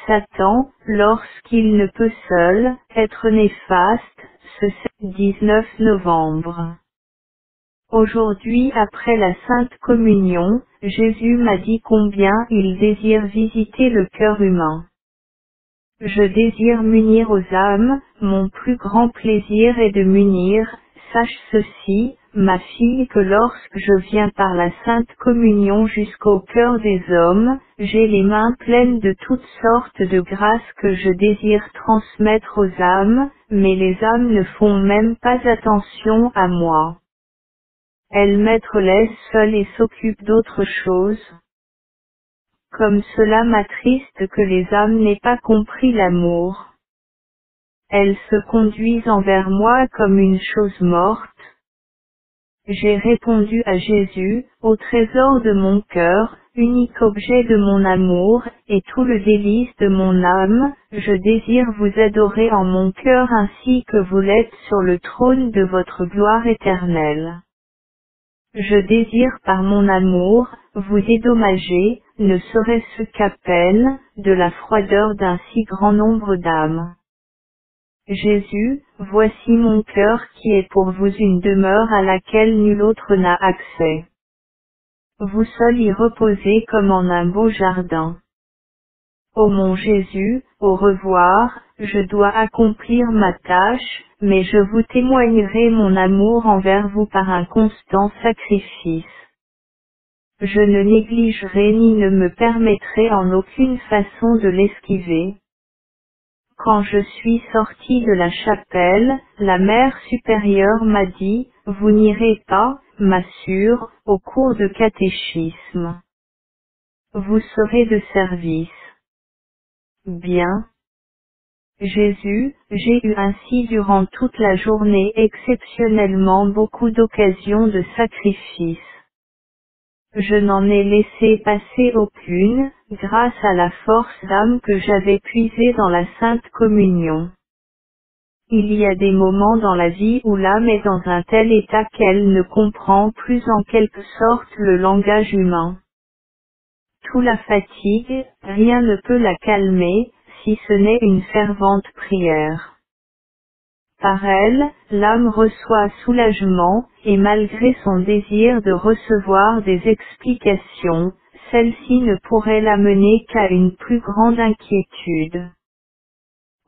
Satan, lorsqu'il ne peut seul être néfaste, ce 19 novembre. Aujourd'hui après la Sainte Communion, Jésus m'a dit combien il désire visiter le cœur humain. Je désire m'unir aux âmes, mon plus grand plaisir est de m'unir, sache ceci, ma fille que lorsque je viens par la Sainte Communion jusqu'au cœur des hommes, j'ai les mains pleines de toutes sortes de grâces que je désire transmettre aux âmes, mais les âmes ne font même pas attention à moi. Elles m'être laissent seule et s'occupent d'autre chose. Comme cela m'attriste que les âmes n'aient pas compris l'amour. Elles se conduisent envers moi comme une chose morte. J'ai répondu à Jésus, au trésor de mon cœur, unique objet de mon amour, et tout le délice de mon âme, je désire vous adorer en mon cœur ainsi que vous l'êtes sur le trône de votre gloire éternelle. Je désire par mon amour, vous dédommager, ne serait-ce qu'à peine, de la froideur d'un si grand nombre d'âmes. Jésus, voici mon cœur qui est pour vous une demeure à laquelle nul autre n'a accès. Vous seul y reposez comme en un beau jardin. Ô mon Jésus, au revoir, je dois accomplir ma tâche, mais je vous témoignerai mon amour envers vous par un constant sacrifice. Je ne négligerai ni ne me permettrai en aucune façon de l'esquiver. Quand je suis sorti de la chapelle, la mère supérieure m'a dit, vous n'irez pas, ma sœur, au cours de catéchisme. Vous serez de service. Bien. Jésus, j'ai eu ainsi durant toute la journée exceptionnellement beaucoup d'occasions de sacrifice. Je n'en ai laissé passer aucune, grâce à la force d'âme que j'avais puisée dans la Sainte Communion. Il y a des moments dans la vie où l'âme est dans un tel état qu'elle ne comprend plus en quelque sorte le langage humain. Tout la fatigue, rien ne peut la calmer, si ce n'est une fervente prière. Par elle, l'âme reçoit soulagement, et malgré son désir de recevoir des explications, celle-ci ne pourrait l'amener qu'à une plus grande inquiétude.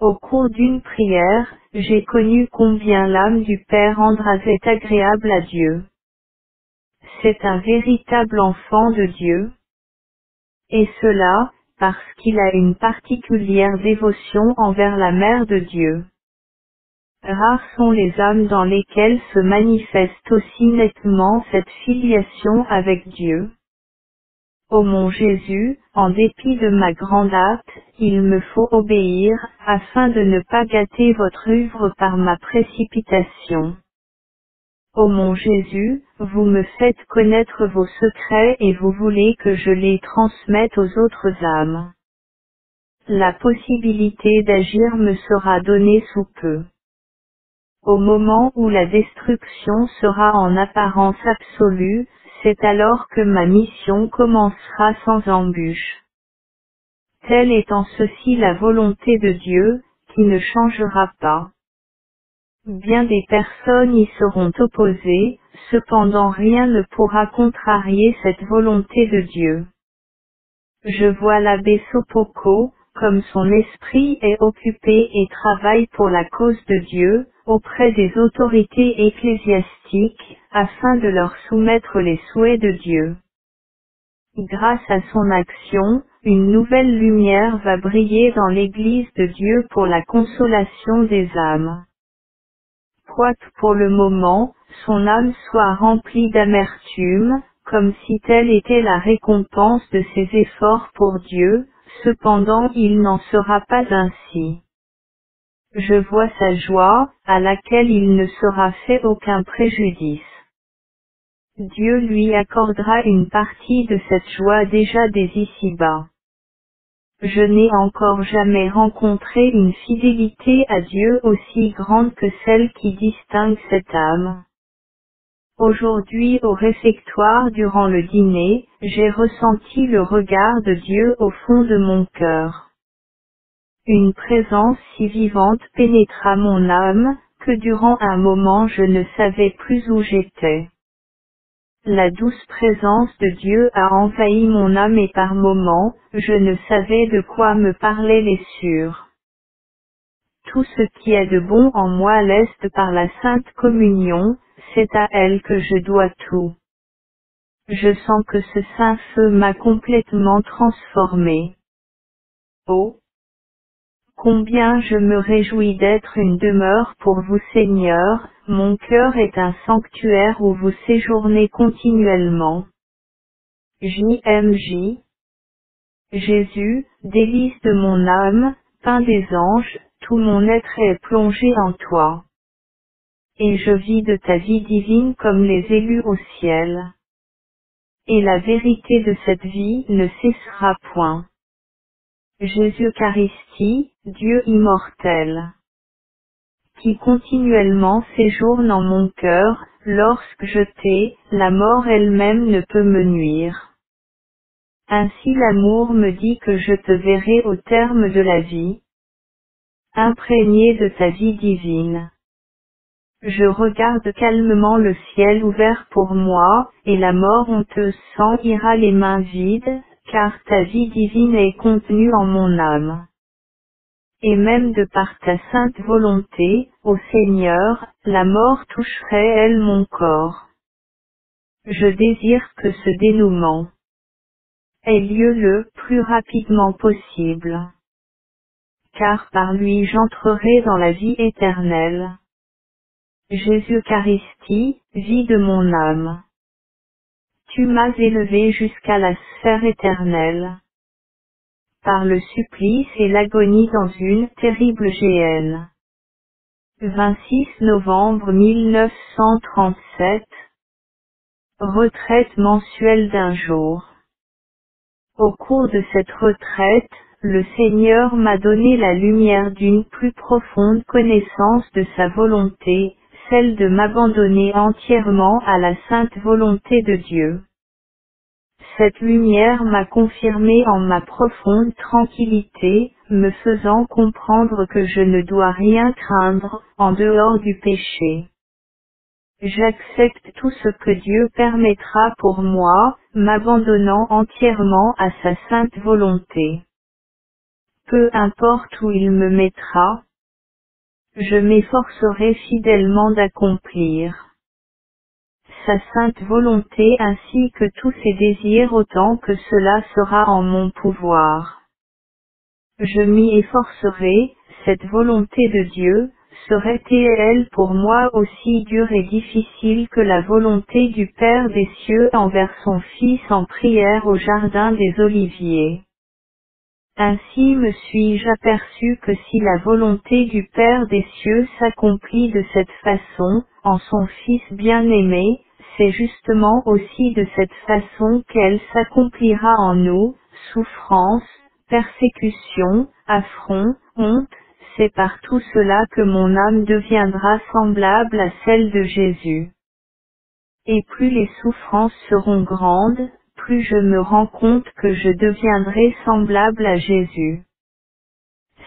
Au cours d'une prière, j'ai connu combien l'âme du Père András est agréable à Dieu. C'est un véritable enfant de Dieu. Et cela, parce qu'il a une particulière dévotion envers la Mère de Dieu. Rares sont les âmes dans lesquelles se manifeste aussi nettement cette filiation avec Dieu. Ô mon Jésus, en dépit de ma grande hâte, il me faut obéir, afin de ne pas gâter votre œuvre par ma précipitation. Ô mon Jésus, vous me faites connaître vos secrets et vous voulez que je les transmette aux autres âmes. La possibilité d'agir me sera donnée sous peu. Au moment où la destruction sera en apparence absolue, c'est alors que ma mission commencera sans embûche. Telle est en ceci la volonté de Dieu, qui ne changera pas. Bien des personnes y seront opposées, cependant rien ne pourra contrarier cette volonté de Dieu. Je vois l'abbé Sopoko, comme son esprit est occupé et travaille pour la cause de Dieu, auprès des autorités ecclésiastiques, afin de leur soumettre les souhaits de Dieu. Grâce à son action, une nouvelle lumière va briller dans l'Église de Dieu pour la consolation des âmes. Quoique pour le moment, son âme soit remplie d'amertume, comme si telle était la récompense de ses efforts pour Dieu, cependant il n'en sera pas ainsi. Je vois sa joie, à laquelle il ne sera fait aucun préjudice. Dieu lui accordera une partie de cette joie déjà dès ici-bas. Je n'ai encore jamais rencontré une fidélité à Dieu aussi grande que celle qui distingue cette âme. Aujourd'hui au réfectoire durant le dîner, j'ai ressenti le regard de Dieu au fond de mon cœur. Une présence si vivante pénétra mon âme, que durant un moment je ne savais plus où j'étais. La douce présence de Dieu a envahi mon âme et par moments, je ne savais de quoi me parlaient les sœurs. Tout ce qui est de bon en moi l'est par la Sainte Communion, c'est à elle que je dois tout. Je sens que ce saint feu m'a complètement transformé. Oh! Combien je me réjouis d'être une demeure pour vous Seigneur, mon cœur est un sanctuaire où vous séjournez continuellement. J.M.J. Jésus, délice de mon âme, pain des anges, tout mon être est plongé en toi. Et je vis de ta vie divine comme les élus au ciel. Et la vérité de cette vie ne cessera point. Jésus-Eucharistie, Dieu immortel, qui continuellement séjourne en mon cœur, lorsque je t'ai, la mort elle-même ne peut me nuire. Ainsi l'amour me dit que je te verrai au terme de la vie, imprégné de ta vie divine. Je regarde calmement le ciel ouvert pour moi, et la mort honteuse s'en ira les mains vides, car ta vie divine est contenue en mon âme. Et même de par ta sainte volonté, ô Seigneur, la mort toucherait elle mon corps. Je désire que ce dénouement ait lieu le plus rapidement possible. car par lui j'entrerai dans la vie éternelle. Jésus-Eucharistie, vie de mon âme. Tu m'as élevé jusqu'à la sphère éternelle. Par le supplice et l'agonie dans une terrible géhenne. 26 novembre 1937. Retraite mensuelle d'1 jour. Au cours de cette retraite, le Seigneur m'a donné la lumière d'une plus profonde connaissance de sa volonté, celle de m'abandonner entièrement à la sainte volonté de Dieu. Cette lumière m'a confirmé en ma profonde tranquillité, me faisant comprendre que je ne dois rien craindre, en dehors du péché. J'accepte tout ce que Dieu permettra pour moi, m'abandonnant entièrement à sa sainte volonté. Peu importe où il me mettra, je m'efforcerai fidèlement d'accomplir sa sainte volonté ainsi que tous ses désirs autant que cela sera en mon pouvoir. Je m'y efforcerai, cette volonté de Dieu, serait-elle pour moi aussi dure et difficile que la volonté du Père des cieux envers son Fils en prière au jardin des Oliviers. Ainsi me suis-je aperçu que si la volonté du Père des cieux s'accomplit de cette façon, en son Fils bien-aimé, c'est justement aussi de cette façon qu'elle s'accomplira en nous, souffrance, persécution, affront, honte, c'est par tout cela que mon âme deviendra semblable à celle de Jésus. Et plus les souffrances seront grandes, plus je me rends compte que je deviendrai semblable à Jésus.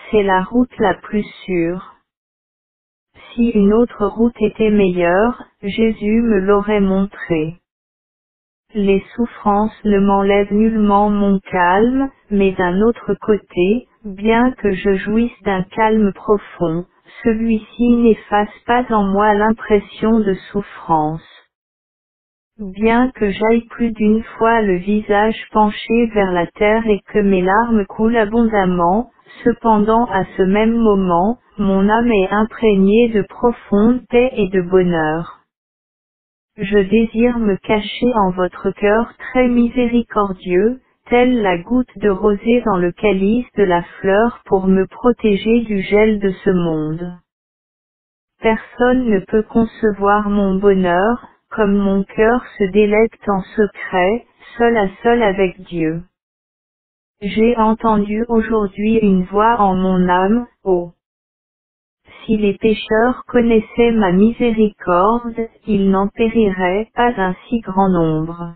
C'est la route la plus sûre. Si une autre route était meilleure, Jésus me l'aurait montrée. Les souffrances ne m'enlèvent nullement mon calme, mais d'un autre côté, bien que je jouisse d'un calme profond, celui-ci n'efface pas en moi l'impression de souffrance. Bien que j'aille plus d'une fois le visage penché vers la terre et que mes larmes coulent abondamment, cependant à ce même moment, mon âme est imprégnée de profonde paix et de bonheur. Je désire me cacher en votre cœur très miséricordieux, telle la goutte de rosée dans le calice de la fleur pour me protéger du gel de ce monde. Personne ne peut concevoir mon bonheur, comme mon cœur se délecte en secret, seul à seul avec Dieu. J'ai entendu aujourd'hui une voix en mon âme, oh! Si les pécheurs connaissaient ma miséricorde, ils n'en périraient pas un si grand nombre.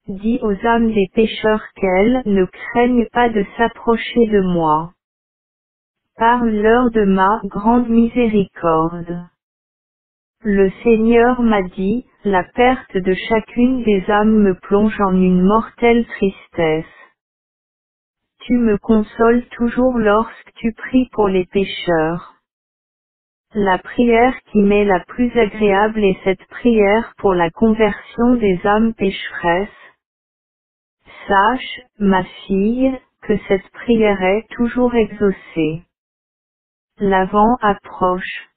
Dis aux âmes des pécheurs qu'elles ne craignent pas de s'approcher de moi. Parle-leur de ma grande miséricorde. Le Seigneur m'a dit, la perte de chacune des âmes me plonge en une mortelle tristesse. Tu me consoles toujours lorsque tu pries pour les pécheurs. La prière qui m'est la plus agréable est cette prière pour la conversion des âmes pécheresses. Sache, ma fille, que cette prière est toujours exaucée. L'Avent approche.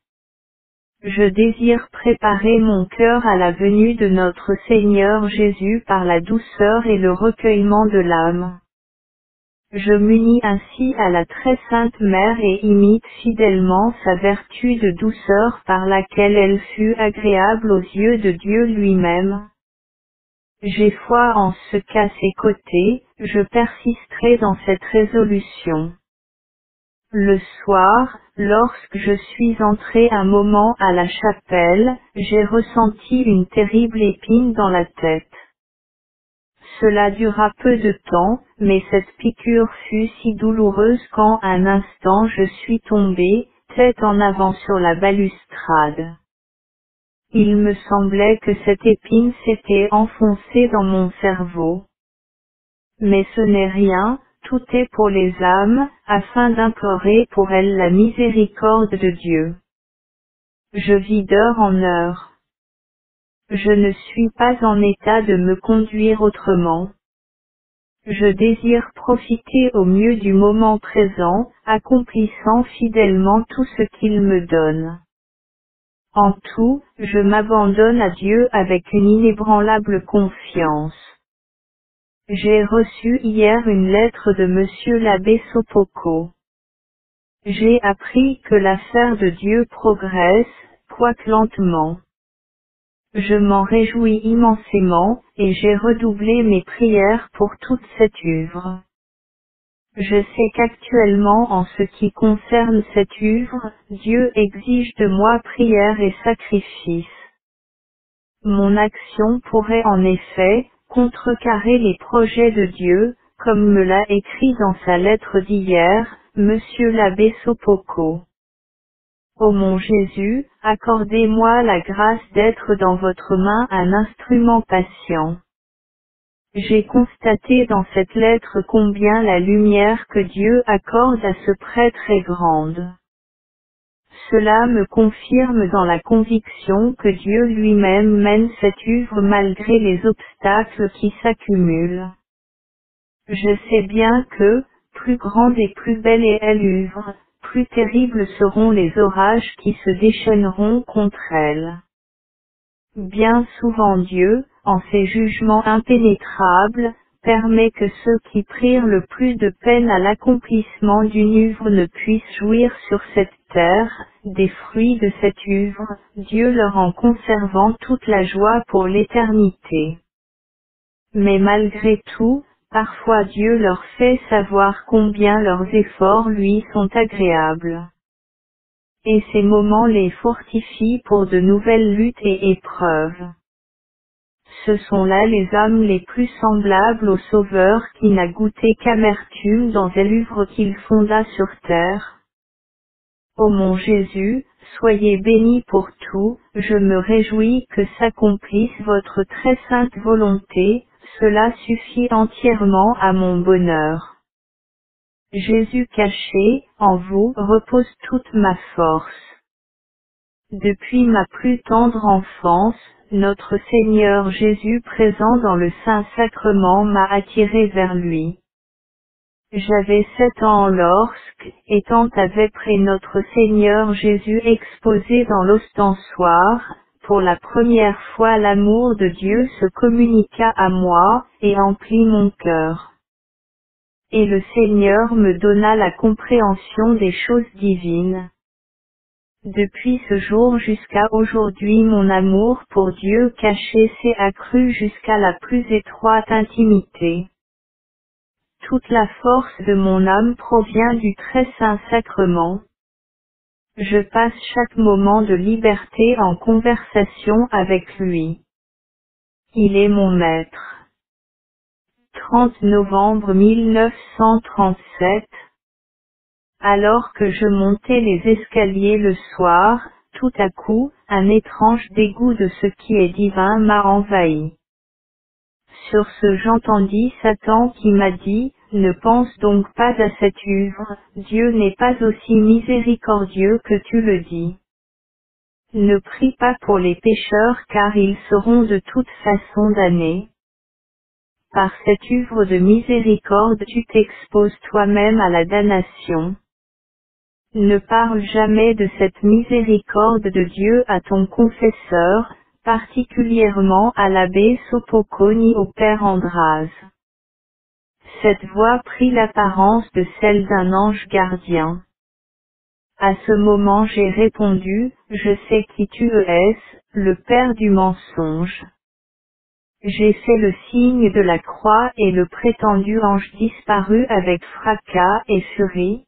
Je désire préparer mon cœur à la venue de notre Seigneur Jésus par la douceur et le recueillement de l'âme. Je m'unis ainsi à la très sainte Mère et imite fidèlement sa vertu de douceur par laquelle elle fut agréable aux yeux de Dieu lui-même. J'ai foi en ce qu'à ses côtés, je persisterai dans cette résolution. Le soir, lorsque je suis entré un moment à la chapelle, j'ai ressenti une terrible épine dans la tête. Cela dura peu de temps, mais cette piqûre fut si douloureuse qu'en un instant je suis tombé, tête en avant sur la balustrade. Il me semblait que cette épine s'était enfoncée dans mon cerveau. Mais ce n'est rien, tout est pour les âmes, afin d'implorer pour elles la miséricorde de Dieu. Je vis d'heure en heure. Je ne suis pas en état de me conduire autrement. Je désire profiter au mieux du moment présent, accomplissant fidèlement tout ce qu'il me donne. En tout, je m'abandonne à Dieu avec une inébranlable confiance. J'ai reçu hier une lettre de Monsieur l'abbé Sopoko. J'ai appris que l'affaire de Dieu progresse, quoique lentement. Je m'en réjouis immensément, et j'ai redoublé mes prières pour toute cette œuvre. Je sais qu'actuellement en ce qui concerne cette œuvre, Dieu exige de moi prière et sacrifice. Mon action pourrait en effet contrecarrer les projets de Dieu, comme me l'a écrit dans sa lettre d'hier, Monsieur l'abbé Sopoko. Ô mon Jésus, accordez-moi la grâce d'être dans votre main un instrument patient. J'ai constaté dans cette lettre combien la lumière que Dieu accorde à ce prêtre est grande. Cela me confirme dans la conviction que Dieu lui-même mène cette œuvre malgré les obstacles qui s'accumulent. Je sais bien que, plus grande et plus belle est l'œuvre, plus terribles seront les orages qui se déchaîneront contre elle. Bien souvent Dieu, en ses jugements impénétrables, permet que ceux qui prirent le plus de peine à l'accomplissement d'une œuvre ne puissent jouir sur cette terre, des fruits de cette œuvre, Dieu leur en conservant toute la joie pour l'éternité. Mais malgré tout, parfois Dieu leur fait savoir combien leurs efforts lui sont agréables. Et ces moments les fortifient pour de nouvelles luttes et épreuves. Ce sont là les âmes les plus semblables au Sauveur qui n'a goûté qu'amertume dans l'œuvre qu'il fonda sur terre. Ô mon Jésus, soyez béni pour tout, je me réjouis que s'accomplisse votre très sainte volonté, cela suffit entièrement à mon bonheur. Jésus caché, en vous repose toute ma force. Depuis ma plus tendre enfance, notre Seigneur Jésus présent dans le Saint-Sacrement m'a attiré vers lui. J'avais 7 ans lorsque, étant avec près notre Seigneur Jésus exposé dans l'ostensoir, pour la première fois l'amour de Dieu se communiqua à moi, et emplit mon cœur. Et le Seigneur me donna la compréhension des choses divines. Depuis ce jour jusqu'à aujourd'hui mon amour pour Dieu caché s'est accru jusqu'à la plus étroite intimité. Toute la force de mon âme provient du très saint sacrement. Je passe chaque moment de liberté en conversation avec lui. Il est mon maître. 30 novembre 1937. Alors que je montais les escaliers le soir, tout à coup, un étrange dégoût de ce qui est divin m'a envahi. Sur ce j'entendis Satan qui m'a dit, ne pense donc pas à cette œuvre, Dieu n'est pas aussi miséricordieux que tu le dis. Ne prie pas pour les pécheurs car ils seront de toute façon damnés. Par cette œuvre de miséricorde tu t'exposes toi-même à la damnation. Ne parle jamais de cette miséricorde de Dieu à ton confesseur, particulièrement à l'abbé Sopoko ni au père András. Cette voix prit l'apparence de celle d'un ange gardien. À ce moment j'ai répondu, je sais qui tu es, le père du mensonge. J'ai fait le signe de la croix et le prétendu ange disparut avec fracas et furie.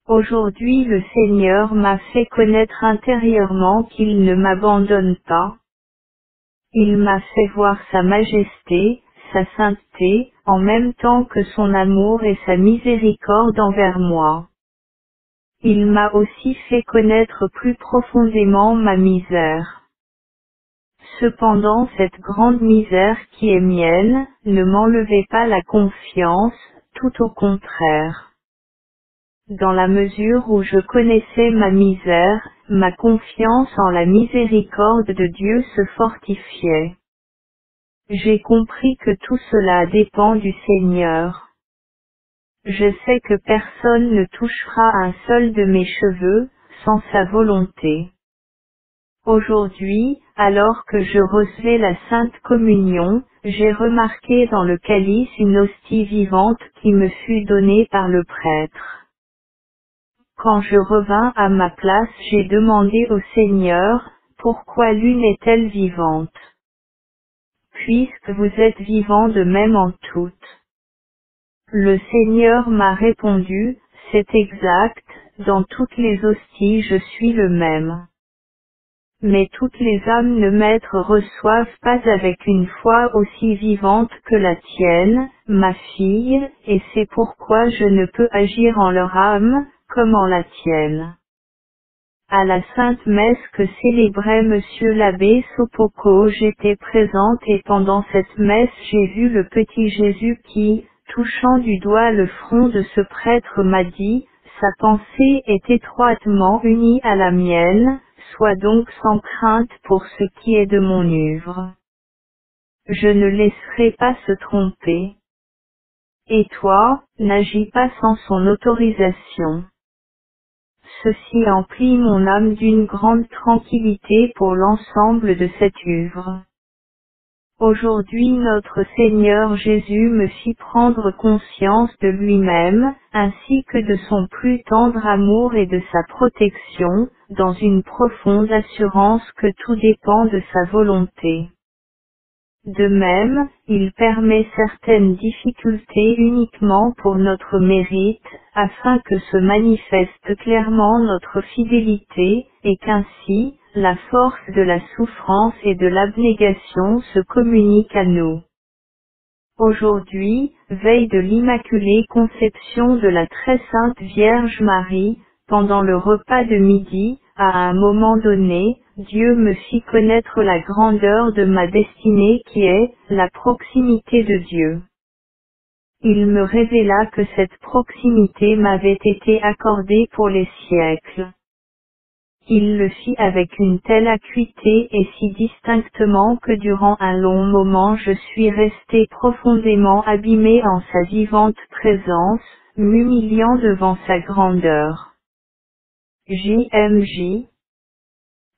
Aujourd'hui le Seigneur m'a fait connaître intérieurement qu'il ne m'abandonne pas. Il m'a fait voir sa majesté, sa sainteté, en même temps que son amour et sa miséricorde envers moi. Il m'a aussi fait connaître plus profondément ma misère. Cependant cette grande misère qui est mienne, ne m'enlevait pas la confiance, tout au contraire. Dans la mesure où je connaissais ma misère, ma confiance en la miséricorde de Dieu se fortifiait. J'ai compris que tout cela dépend du Seigneur. Je sais que personne ne touchera un seul de mes cheveux, sans sa volonté. Aujourd'hui, alors que je recevais la Sainte Communion, j'ai remarqué dans le calice une hostie vivante qui me fut donnée par le prêtre. Quand je revins à ma place, j'ai demandé au Seigneur, pourquoi l'une est-elle vivante? Puisque vous êtes vivants de même en toutes. Le Seigneur m'a répondu, c'est exact, dans toutes les hosties je suis le même. Mais toutes les âmes ne m'être reçoivent pas avec une foi aussi vivante que la tienne, ma fille, et c'est pourquoi je ne peux agir en leur âme, comme en la tienne. À la Sainte Messe que célébrait Monsieur l'abbé Sopoko, j'étais présente et pendant cette messe j'ai vu le petit Jésus qui, touchant du doigt le front de ce prêtre m'a dit, sa pensée est étroitement unie à la mienne, sois donc sans crainte pour ce qui est de mon œuvre. Je ne laisserai pas se tromper. Et toi, n'agis pas sans son autorisation. Ceci emplit mon âme d'une grande tranquillité pour l'ensemble de cette œuvre. Aujourd'hui notre Seigneur Jésus me fit prendre conscience de lui-même, ainsi que de son plus tendre amour et de sa protection, dans une profonde assurance que tout dépend de sa volonté. De même, il permet certaines difficultés uniquement pour notre mérite, afin que se manifeste clairement notre fidélité, et qu'ainsi, la force de la souffrance et de l'abnégation se communique à nous. Aujourd'hui, veille de l'Immaculée Conception de la Très Sainte Vierge Marie, pendant le repas de midi, à un moment donné, Dieu me fit connaître la grandeur de ma destinée qui est la proximité de Dieu. Il me révéla que cette proximité m'avait été accordée pour les siècles. Il le fit avec une telle acuité et si distinctement que durant un long moment je suis resté profondément abîmé en sa vivante présence, m'humiliant devant sa grandeur. JMJ.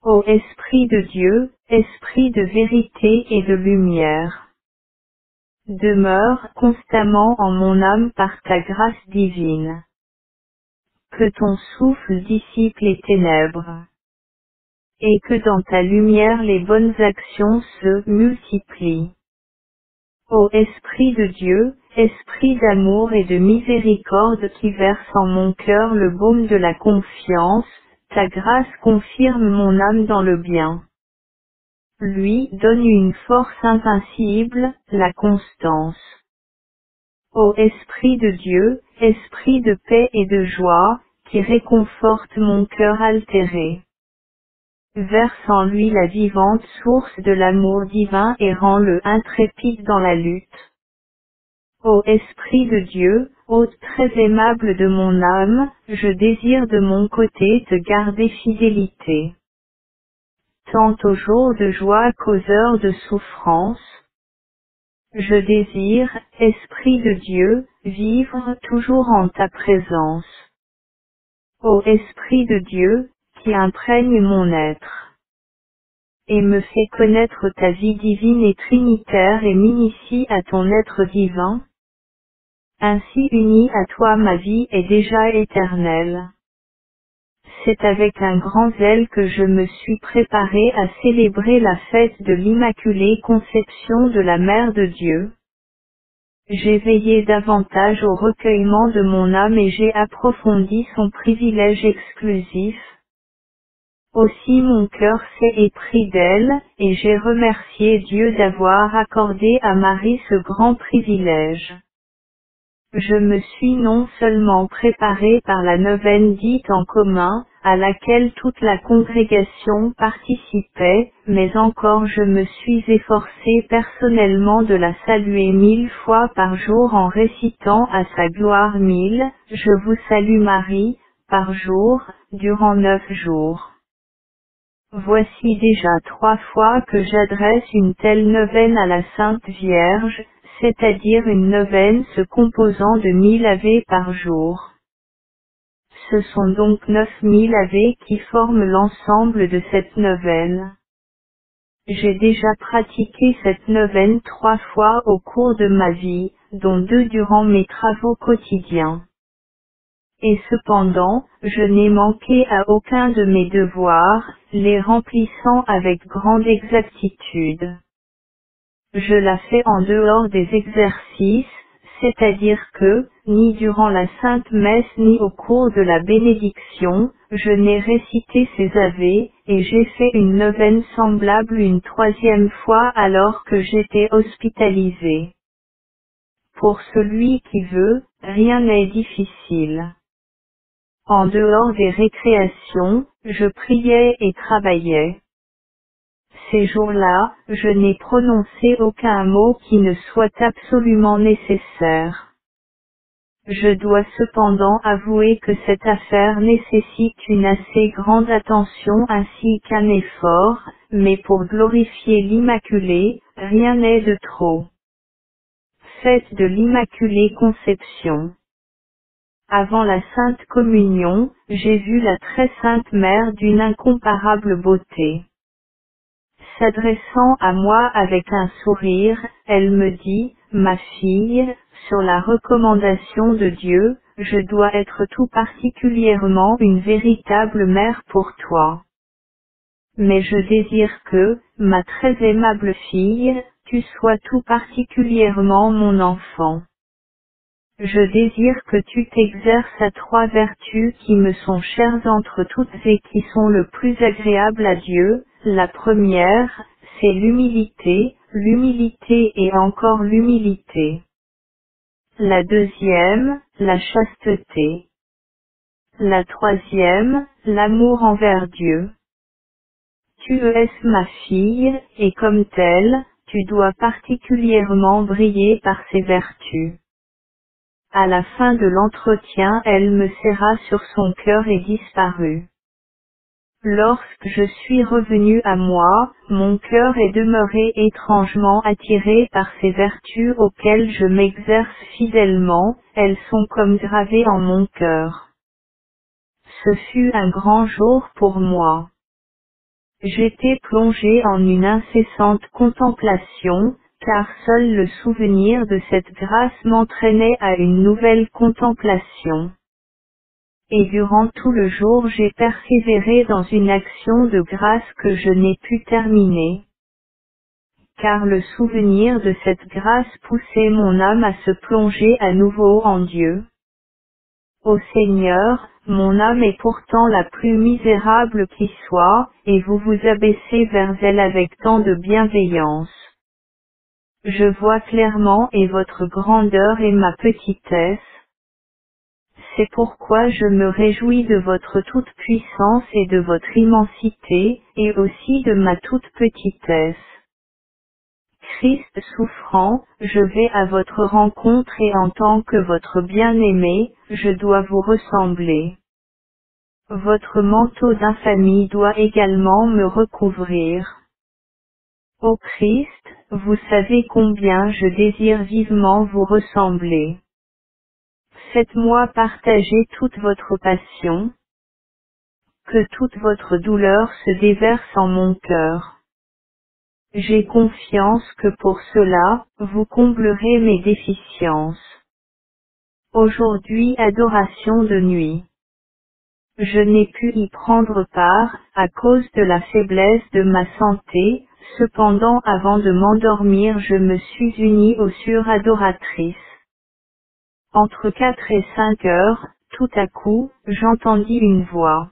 Ô Esprit de Dieu, Esprit de vérité et de lumière, demeure constamment en mon âme par ta grâce divine. Que ton souffle dissipe les ténèbres. Et que dans ta lumière les bonnes actions se multiplient. Ô Esprit de Dieu, Esprit d'amour et de miséricorde qui verse en mon cœur le baume de la confiance, ta grâce confirme mon âme dans le bien. Lui donne une force invincible, la constance. Ô Esprit de Dieu, Esprit de paix et de joie, qui réconforte mon cœur altéré. Verse en lui la vivante source de l'amour divin et rend-le intrépide dans la lutte. Ô Esprit de Dieu, hôte très aimable de mon âme, je désire de mon côté te garder fidélité. Tant aux jours de joie qu'aux heures de souffrance. Je désire, Esprit de Dieu, vivre toujours en ta présence. Ô Esprit de Dieu, qui imprègne mon être et me fait connaître ta vie divine et trinitaire et m'initie à ton être divin. Ainsi unie à toi ma vie est déjà éternelle. C'est avec un grand zèle que je me suis préparé à célébrer la fête de l'Immaculée Conception de la Mère de Dieu. J'ai veillé davantage au recueillement de mon âme et j'ai approfondi son privilège exclusif. Aussi mon cœur s'est épris d'elle, et j'ai remercié Dieu d'avoir accordé à Marie ce grand privilège. Je me suis non seulement préparé par la neuvaine dite en commun, à laquelle toute la congrégation participait, mais encore je me suis efforcé personnellement de la saluer 1000 fois par jour en récitant à sa gloire 1000, je vous salue Marie, par jour, durant 9 jours. Voici déjà 3 fois que j'adresse une telle neuvaine à la Sainte Vierge, c'est-à-dire une neuvaine se composant de 1000 ave par jour. Ce sont donc 9000 ave qui forment l'ensemble de cette neuvaine. J'ai déjà pratiqué cette neuvaine 3 fois au cours de ma vie, dont 2 durant mes travaux quotidiens. Et cependant, je n'ai manqué à aucun de mes devoirs, les remplissant avec grande exactitude. Je la fais en dehors des exercices, c'est-à-dire que, ni durant la Sainte Messe ni au cours de la bénédiction, je n'ai récité ces ave, et j'ai fait une neuvaine semblable une 3e fois alors que j'étais hospitalisé. Pour celui qui veut, rien n'est difficile. En dehors des récréations, je priais et travaillais. Ces jours-là, je n'ai prononcé aucun mot qui ne soit absolument nécessaire. Je dois cependant avouer que cette affaire nécessite une assez grande attention ainsi qu'un effort, mais pour glorifier l'Immaculée, rien n'est de trop. Fête de l'Immaculée Conception. Avant la Sainte Communion, j'ai vu la très sainte Mère d'une incomparable beauté. S'adressant à moi avec un sourire, elle me dit, « Ma fille, sur la recommandation de Dieu, je dois être tout particulièrement une véritable mère pour toi. Mais je désire que, ma très aimable fille, tu sois tout particulièrement mon enfant. Je désire que tu t'exerces à 3 vertus qui me sont chères entre toutes et qui sont le plus agréables à Dieu. La première, c'est l'humilité, l'humilité et encore l'humilité. La deuxième, la chasteté. La troisième, l'amour envers Dieu. Tu es ma fille, et comme telle, tu dois particulièrement briller par ces vertus. À la fin de l'entretien, elle me serra sur son cœur et disparut. Lorsque je suis revenu à moi, mon cœur est demeuré étrangement attiré par ces vertus auxquelles je m'exerce fidèlement, elles sont comme gravées en mon cœur. Ce fut un grand jour pour moi. J'étais plongé en une incessante contemplation, car seul le souvenir de cette grâce m'entraînait à une nouvelle contemplation. Et durant tout le jour j'ai persévéré dans une action de grâce que je n'ai pu terminer. Car le souvenir de cette grâce poussait mon âme à se plonger à nouveau en Dieu. Ô Seigneur, mon âme est pourtant la plus misérable qui soit, et vous vous abaissez vers elle avec tant de bienveillance. Je vois clairement et votre grandeur et ma petitesse. C'est pourquoi je me réjouis de votre toute puissance et de votre immensité, et aussi de ma toute petitesse. Christ souffrant, je vais à votre rencontre et en tant que votre bien-aimé, je dois vous ressembler. Votre manteau d'infamie doit également me recouvrir. Ô Christ, vous savez combien je désire vivement vous ressembler. Faites-moi partager toute votre passion, que toute votre douleur se déverse en mon cœur. J'ai confiance que pour cela, vous comblerez mes déficiences. Aujourd'hui adoration de nuit. Je n'ai pu y prendre part, à cause de la faiblesse de ma santé, cependant avant de m'endormir je me suis unie aux suradoratrices. Entre 4 et 5 heures, tout à coup, j'entendis une voix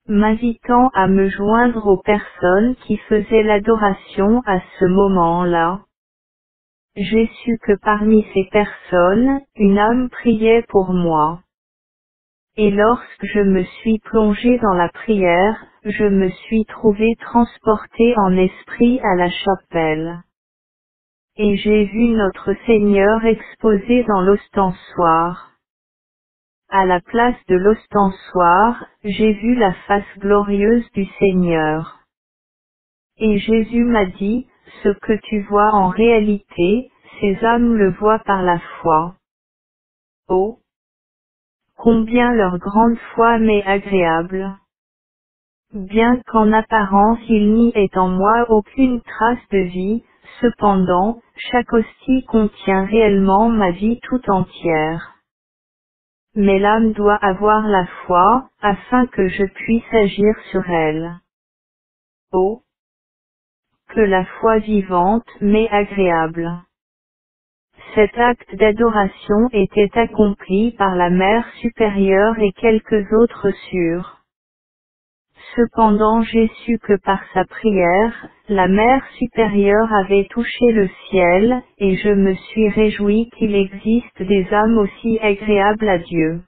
m'invitant à me joindre aux personnes qui faisaient l'adoration à ce moment-là. J'ai su que parmi ces personnes, une âme priait pour moi. Et lorsque je me suis plongé dans la prière, je me suis trouvé transporté en esprit à la chapelle. Et j'ai vu notre Seigneur exposé dans l'ostensoir. À la place de l'ostensoir, j'ai vu la face glorieuse du Seigneur. Et Jésus m'a dit, ce que tu vois en réalité, ces âmes le voient par la foi. Oh! Combien leur grande foi m'est agréable! Bien qu'en apparence il n'y ait en moi aucune trace de vie, cependant, chaque hostie contient réellement ma vie tout entière. Mais l'âme doit avoir la foi, afin que je puisse agir sur elle. Oh! Que la foi vivante m'est agréable! Cet acte d'adoration était accompli par la Mère supérieure et quelques autres sûrs. Cependant j'ai su que par sa prière, la Mère supérieure avait touché le ciel, et je me suis réjoui qu'il existe des âmes aussi agréables à Dieu.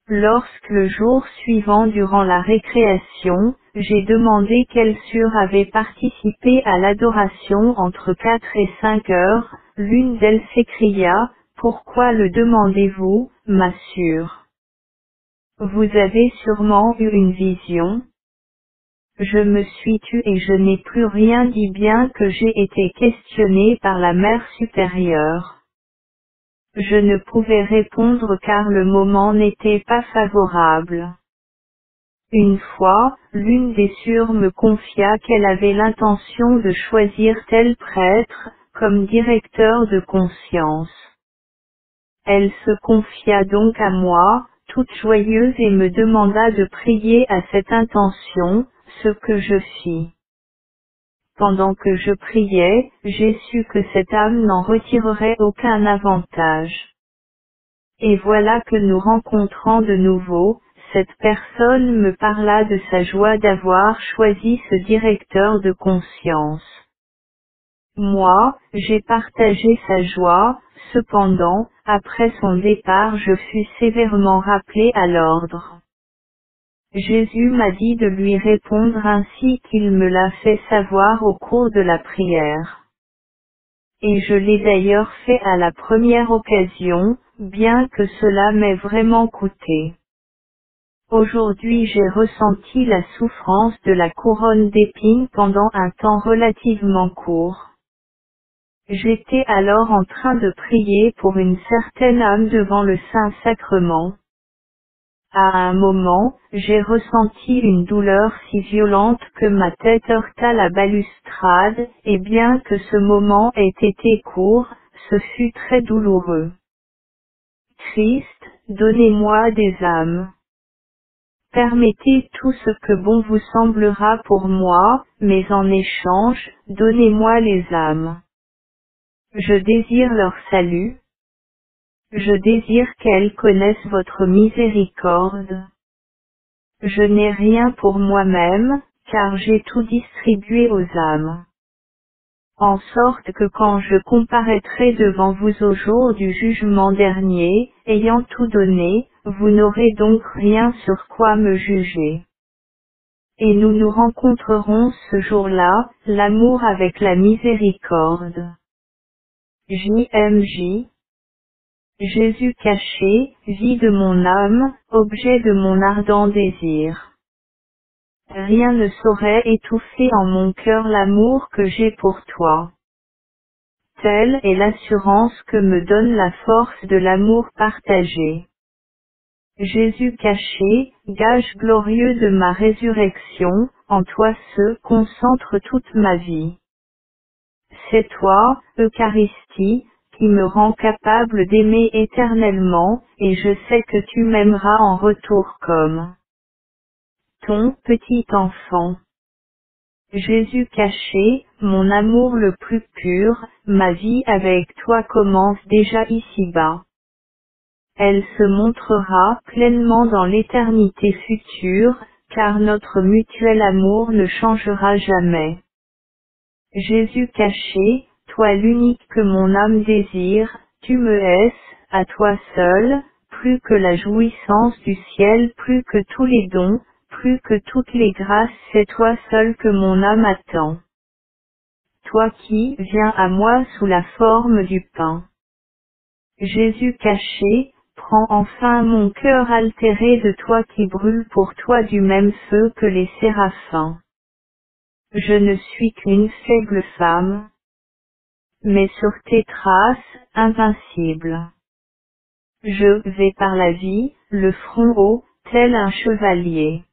Lorsque le jour suivant durant la récréation, j'ai demandé quelle sœur avait participé à l'adoration entre 4 et 5 heures, l'une d'elles s'écria, « Pourquoi le demandez-vous, ma sœur? Vous avez sûrement eu une vision. » Je me suis tue et je n'ai plus rien dit bien que j'ai été questionné par la Mère supérieure. Je ne pouvais répondre car le moment n'était pas favorable. Une fois, l'une des sœurs me confia qu'elle avait l'intention de choisir tel prêtre, comme directeur de conscience. Elle se confia donc à moi, toute joyeuse et me demanda de prier à cette intention, ce que je fis. Pendant que je priais, j'ai su que cette âme n'en retirerait aucun avantage. Et voilà que nous rencontrant de nouveau, cette personne me parla de sa joie d'avoir choisi ce directeur de conscience. Moi, j'ai partagé sa joie, cependant, après son départ je fus sévèrement rappelé à l'ordre. Jésus m'a dit de lui répondre ainsi qu'il me l'a fait savoir au cours de la prière. Et je l'ai d'ailleurs fait à la première occasion, bien que cela m'ait vraiment coûté. Aujourd'hui j'ai ressenti la souffrance de la couronne d'épines pendant un temps relativement court. J'étais alors en train de prier pour une certaine âme devant le Saint-Sacrement. À un moment, j'ai ressenti une douleur si violente que ma tête heurta la balustrade, et bien que ce moment ait été court, ce fut très douloureux. Christ, donnez-moi des âmes. Permettez tout ce que bon vous semblera pour moi, mais en échange, donnez-moi les âmes. Je désire leur salut. Je désire qu'elles connaissent votre miséricorde. Je n'ai rien pour moi-même, car j'ai tout distribué aux âmes. En sorte que quand je comparaîtrai devant vous au jour du jugement dernier, ayant tout donné, vous n'aurez donc rien sur quoi me juger. Et nous nous rencontrerons ce jour-là, l'amour avec la miséricorde. JMJ. Jésus caché, vie de mon âme, objet de mon ardent désir. Rien ne saurait étouffer en mon cœur l'amour que j'ai pour toi. Telle est l'assurance que me donne la force de l'amour partagé. Jésus caché, gage glorieux de ma résurrection, en toi se concentre toute ma vie. C'est toi, Eucharistie, qui me rend capable d'aimer éternellement, et je sais que tu m'aimeras en retour comme ton petit enfant. Jésus caché, mon amour le plus pur, ma vie avec toi commence déjà ici-bas. Elle se montrera pleinement dans l'éternité future, car notre mutuel amour ne changera jamais. Jésus caché, toi l'unique que mon âme désire, tu me hais, à toi seul, plus que la jouissance du ciel, plus que tous les dons, plus que toutes les grâces, c'est toi seul que mon âme attend. Toi qui viens à moi sous la forme du pain. Jésus caché, Prends enfin mon cœur altéré de toi qui brûle pour toi du même feu que les séraphins. Je ne suis qu'une faible femme, mais sur tes traces, invincible. Je vais par la vie, le front haut, tel un chevalier.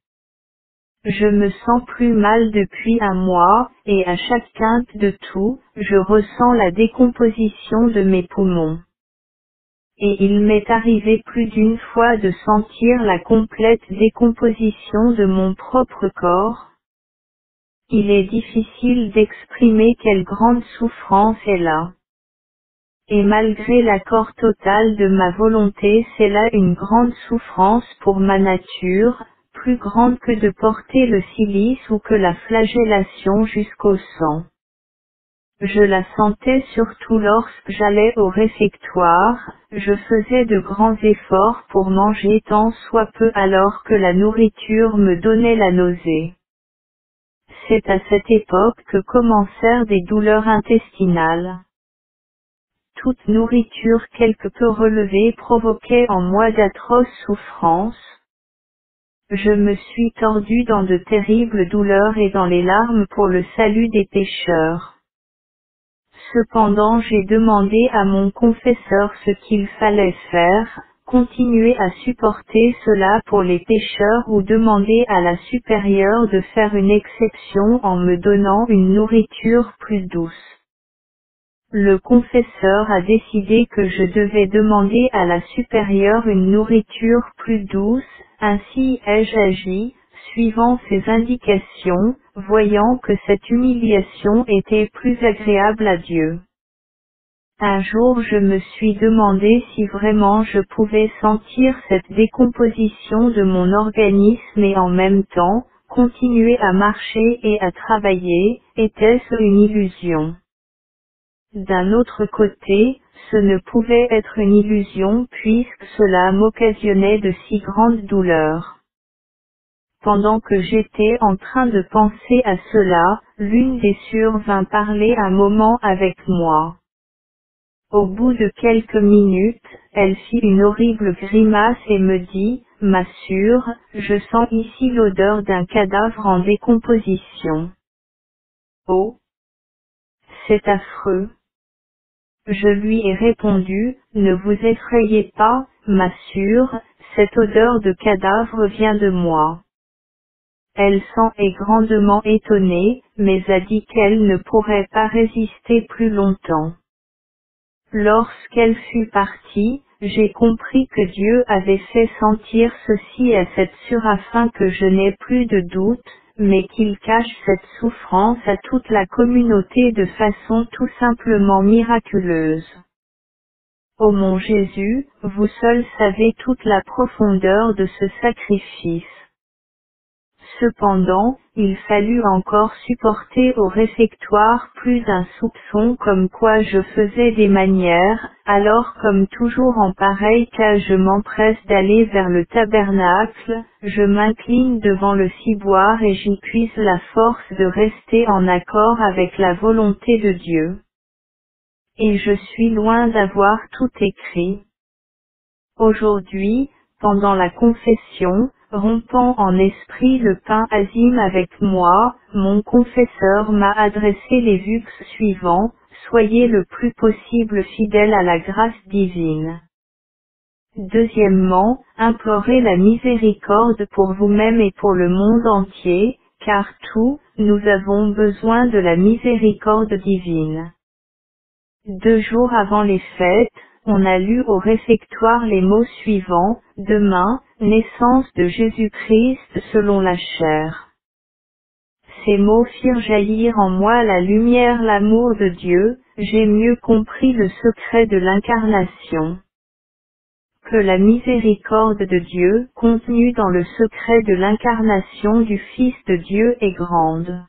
Je me sens plus mal depuis un mois, et à chaque quinte de toux, je ressens la décomposition de mes poumons. Et il m'est arrivé plus d'une fois de sentir la complète décomposition de mon propre corps. Il est difficile d'exprimer quelle grande souffrance est là. Et malgré l'accord total de ma volonté, c'est là une grande souffrance pour ma nature, plus grande que de porter le cilice ou que la flagellation jusqu'au sang. Je la sentais surtout lorsque j'allais au réfectoire, je faisais de grands efforts pour manger tant soit peu alors que la nourriture me donnait la nausée. C'est à cette époque que commencèrent des douleurs intestinales. Toute nourriture quelque peu relevée provoquait en moi d'atroces souffrances. Je me suis tordu dans de terribles douleurs et dans les larmes pour le salut des pécheurs. Cependant j'ai demandé à mon confesseur ce qu'il fallait faire, continuer à supporter cela pour les pécheurs ou demander à la supérieure de faire une exception en me donnant une nourriture plus douce. Le confesseur a décidé que je devais demander à la supérieure une nourriture plus douce, ainsi ai-je agi, suivant ses indications, voyant que cette humiliation était plus agréable à Dieu. Un jour je me suis demandé si vraiment je pouvais sentir cette décomposition de mon organisme et en même temps, continuer à marcher et à travailler, était-ce une illusion? D'un autre côté, ce ne pouvait être une illusion puisque cela m'occasionnait de si grandes douleurs. Pendant que j'étais en train de penser à cela, l'une des sœurs vint parler un moment avec moi. Au bout de quelques minutes, elle fit une horrible grimace et me dit, « Ma sœur, je sens ici l'odeur d'un cadavre en décomposition. » Oh, c'est affreux. Je lui ai répondu, ne vous effrayez pas, ma sœur, cette odeur de cadavre vient de moi. Elle s'en est grandement étonnée, mais a dit qu'elle ne pourrait pas résister plus longtemps. Lorsqu'elle fut partie, j'ai compris que Dieu avait fait sentir ceci à cette sœur afin que je n'ai plus de doute, mais qu'il cache cette souffrance à toute la communauté de façon tout simplement miraculeuse. Ô mon Jésus, vous seul savez toute la profondeur de ce sacrifice. Cependant, il fallut encore supporter au réfectoire plus d'un soupçon comme quoi je faisais des manières, alors comme toujours en pareil cas je m'empresse d'aller vers le tabernacle, je m'incline devant le ciboire et j'y puise la force de rester en accord avec la volonté de Dieu. Et je suis loin d'avoir tout écrit. Aujourd'hui, pendant la confession, rompant en esprit le pain azime avec moi, mon confesseur m'a adressé les vœux suivants, soyez le plus possible fidèle à la grâce divine. Deuxièmement, implorez la miséricorde pour vous-même et pour le monde entier, car nous avons besoin de la miséricorde divine. 2 jours avant les fêtes, on a lu au réfectoire les mots suivants, « Demain, naissance de Jésus-Christ selon la chair ». Ces mots firent jaillir en moi la lumière, l'amour de Dieu, j'ai mieux compris le secret de l'incarnation. Que la miséricorde de Dieu, contenue dans le secret de l'incarnation du Fils de Dieu est grande.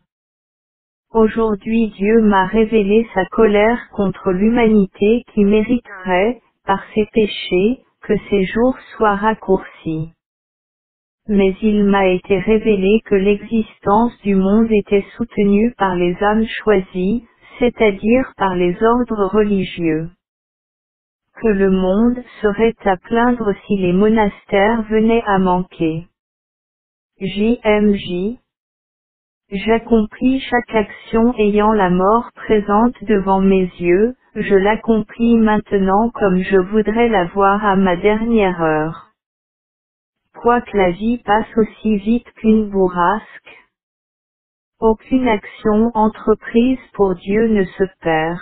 Aujourd'hui Dieu m'a révélé sa colère contre l'humanité qui mériterait, par ses péchés, que ses jours soient raccourcis. Mais il m'a été révélé que l'existence du monde était soutenue par les âmes choisies, c'est-à-dire par les ordres religieux. que le monde serait à plaindre si les monastères venaient à manquer. JMJ. J'accomplis chaque action ayant la mort présente devant mes yeux, je l'accomplis maintenant comme je voudrais la voir à ma dernière heure. Quoique la vie passe aussi vite qu'une bourrasque, aucune action entreprise pour Dieu ne se perd.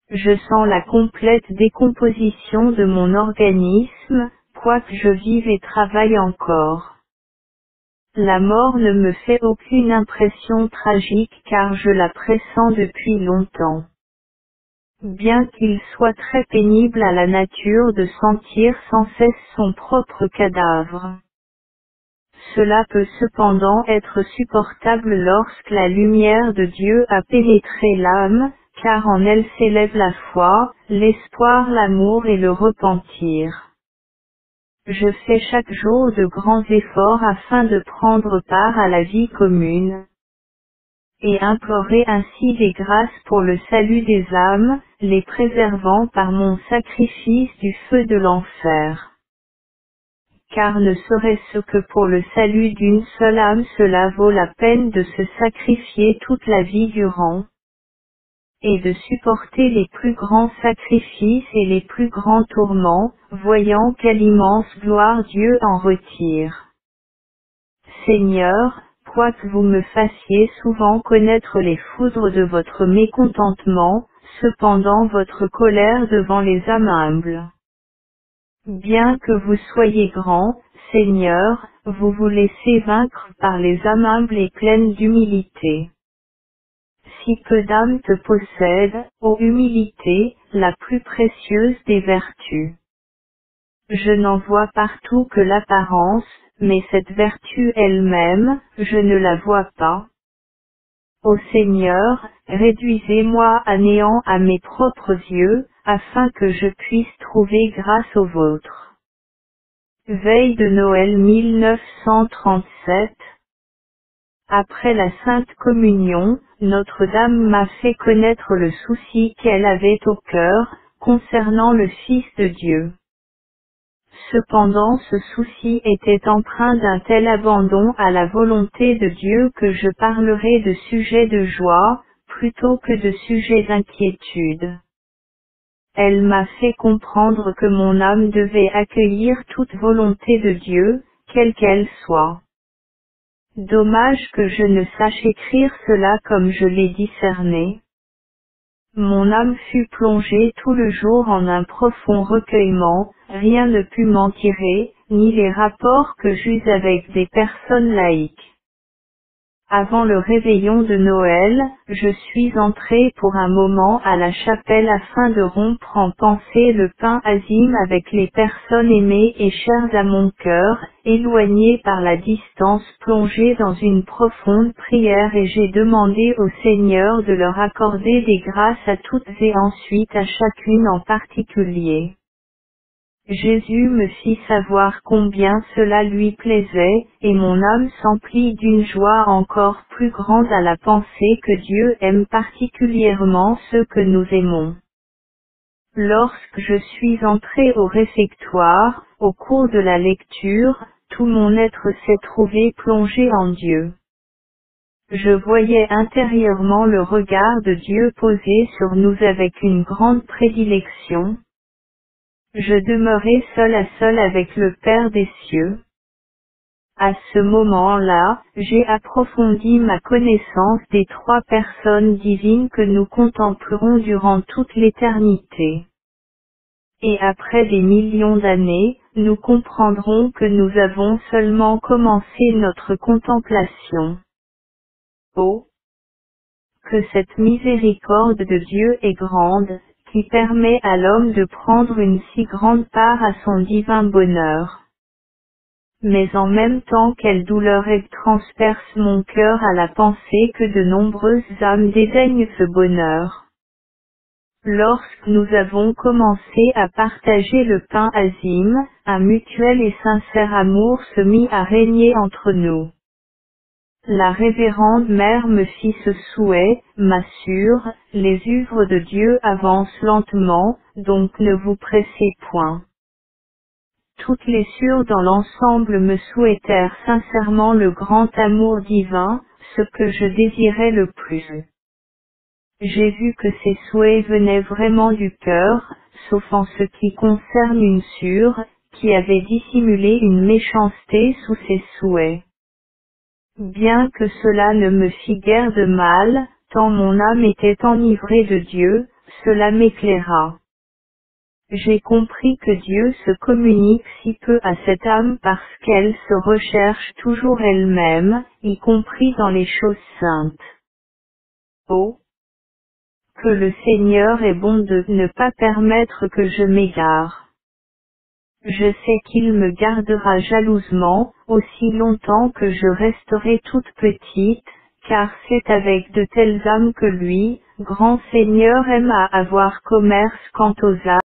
Je sens la complète décomposition de mon organisme, quoique je vive et travaille encore. La mort ne me fait aucune impression tragique car je la pressens depuis longtemps. Bien qu'il soit très pénible à la nature de sentir sans cesse son propre cadavre. Cela peut cependant être supportable lorsque la lumière de Dieu a pénétré l'âme, car en elle s'élève la foi, l'espoir, l'amour et le repentir. Je fais chaque jour de grands efforts afin de prendre part à la vie commune et implorer ainsi des grâces pour le salut des âmes, les préservant par mon sacrifice du feu de l'enfer. Car ne serait-ce que pour le salut d'une seule âme cela vaut la peine de se sacrifier toute la vie durant, et de supporter les plus grands sacrifices et les plus grands tourments, voyant quelle immense gloire Dieu en retire. Seigneur, quoique vous me fassiez souvent connaître les foudres de votre mécontentement, cependant votre colère devant les âmes humbles. Bien que vous soyez grand, Seigneur, vous vous laissez vaincre par les âmes humbles et pleines d'humilité. Si peu d'âmes te possèdent, ô humilité, la plus précieuse des vertus. Je n'en vois partout que l'apparence, mais cette vertu elle-même, je ne la vois pas. Ô Seigneur, réduisez-moi à néant à mes propres yeux, afin que je puisse trouver grâce au vôtre. Veille de Noël 1937. Après la Sainte Communion, Notre-Dame m'a fait connaître le souci qu'elle avait au cœur, concernant le Fils de Dieu. Cependant ce souci était empreint d'un tel abandon à la volonté de Dieu que je parlerai de sujets de joie, plutôt que de sujets d'inquiétude. Elle m'a fait comprendre que mon âme devait accueillir toute volonté de Dieu, quelle qu'elle soit. Dommage que je ne sache écrire cela comme je l'ai discerné. Mon âme fut plongée tout le jour en un profond recueillement, rien ne put m'en tirer, ni les rapports que j'eus avec des personnes laïques. Avant le réveillon de Noël, je suis entré pour un moment à la chapelle afin de rompre en pensée le pain azime avec les personnes aimées et chères à mon cœur, éloignées par la distance plongées dans une profonde prière et j'ai demandé au Seigneur de leur accorder des grâces à toutes et ensuite à chacune en particulier. Jésus me fit savoir combien cela lui plaisait, et mon âme s'emplit d'une joie encore plus grande à la pensée que Dieu aime particulièrement ceux que nous aimons. Lorsque je suis entré au réfectoire, au cours de la lecture, tout mon être s'est trouvé plongé en Dieu. Je voyais intérieurement le regard de Dieu posé sur nous avec une grande prédilection. Je demeurai seul à seul avec le Père des cieux. À ce moment-là, j'ai approfondi ma connaissance des trois personnes divines que nous contemplerons durant toute l'éternité. Et après des millions d'années, nous comprendrons que nous avons seulement commencé notre contemplation. Oh! Que cette miséricorde de Dieu est grande, qui permet à l'homme de prendre une si grande part à son divin bonheur. Mais en même temps quelle douleur elle transperce mon cœur à la pensée que de nombreuses âmes dédaignent ce bonheur. Lorsque nous avons commencé à partager le pain azime, un mutuel et sincère amour se mit à régner entre nous. La révérende mère me fit ce souhait, m'assure, les œuvres de Dieu avancent lentement, donc ne vous pressez point. Toutes les sœurs dans l'ensemble me souhaitèrent sincèrement le grand amour divin, ce que je désirais le plus. J'ai vu que ces souhaits venaient vraiment du cœur, sauf en ce qui concerne une sœur, qui avait dissimulé une méchanceté sous ses souhaits. Bien que cela ne me fît guère de mal, tant mon âme était enivrée de Dieu, cela m'éclaira. J'ai compris que Dieu se communique si peu à cette âme parce qu'elle se recherche toujours elle-même, y compris dans les choses saintes. Oh, que le Seigneur est bon de ne pas permettre que je m'égare. Je sais qu'il me gardera jalousement, aussi longtemps que je resterai toute petite, car c'est avec de telles âmes que lui, grand Seigneur, aime à avoir commerce quant aux âmes.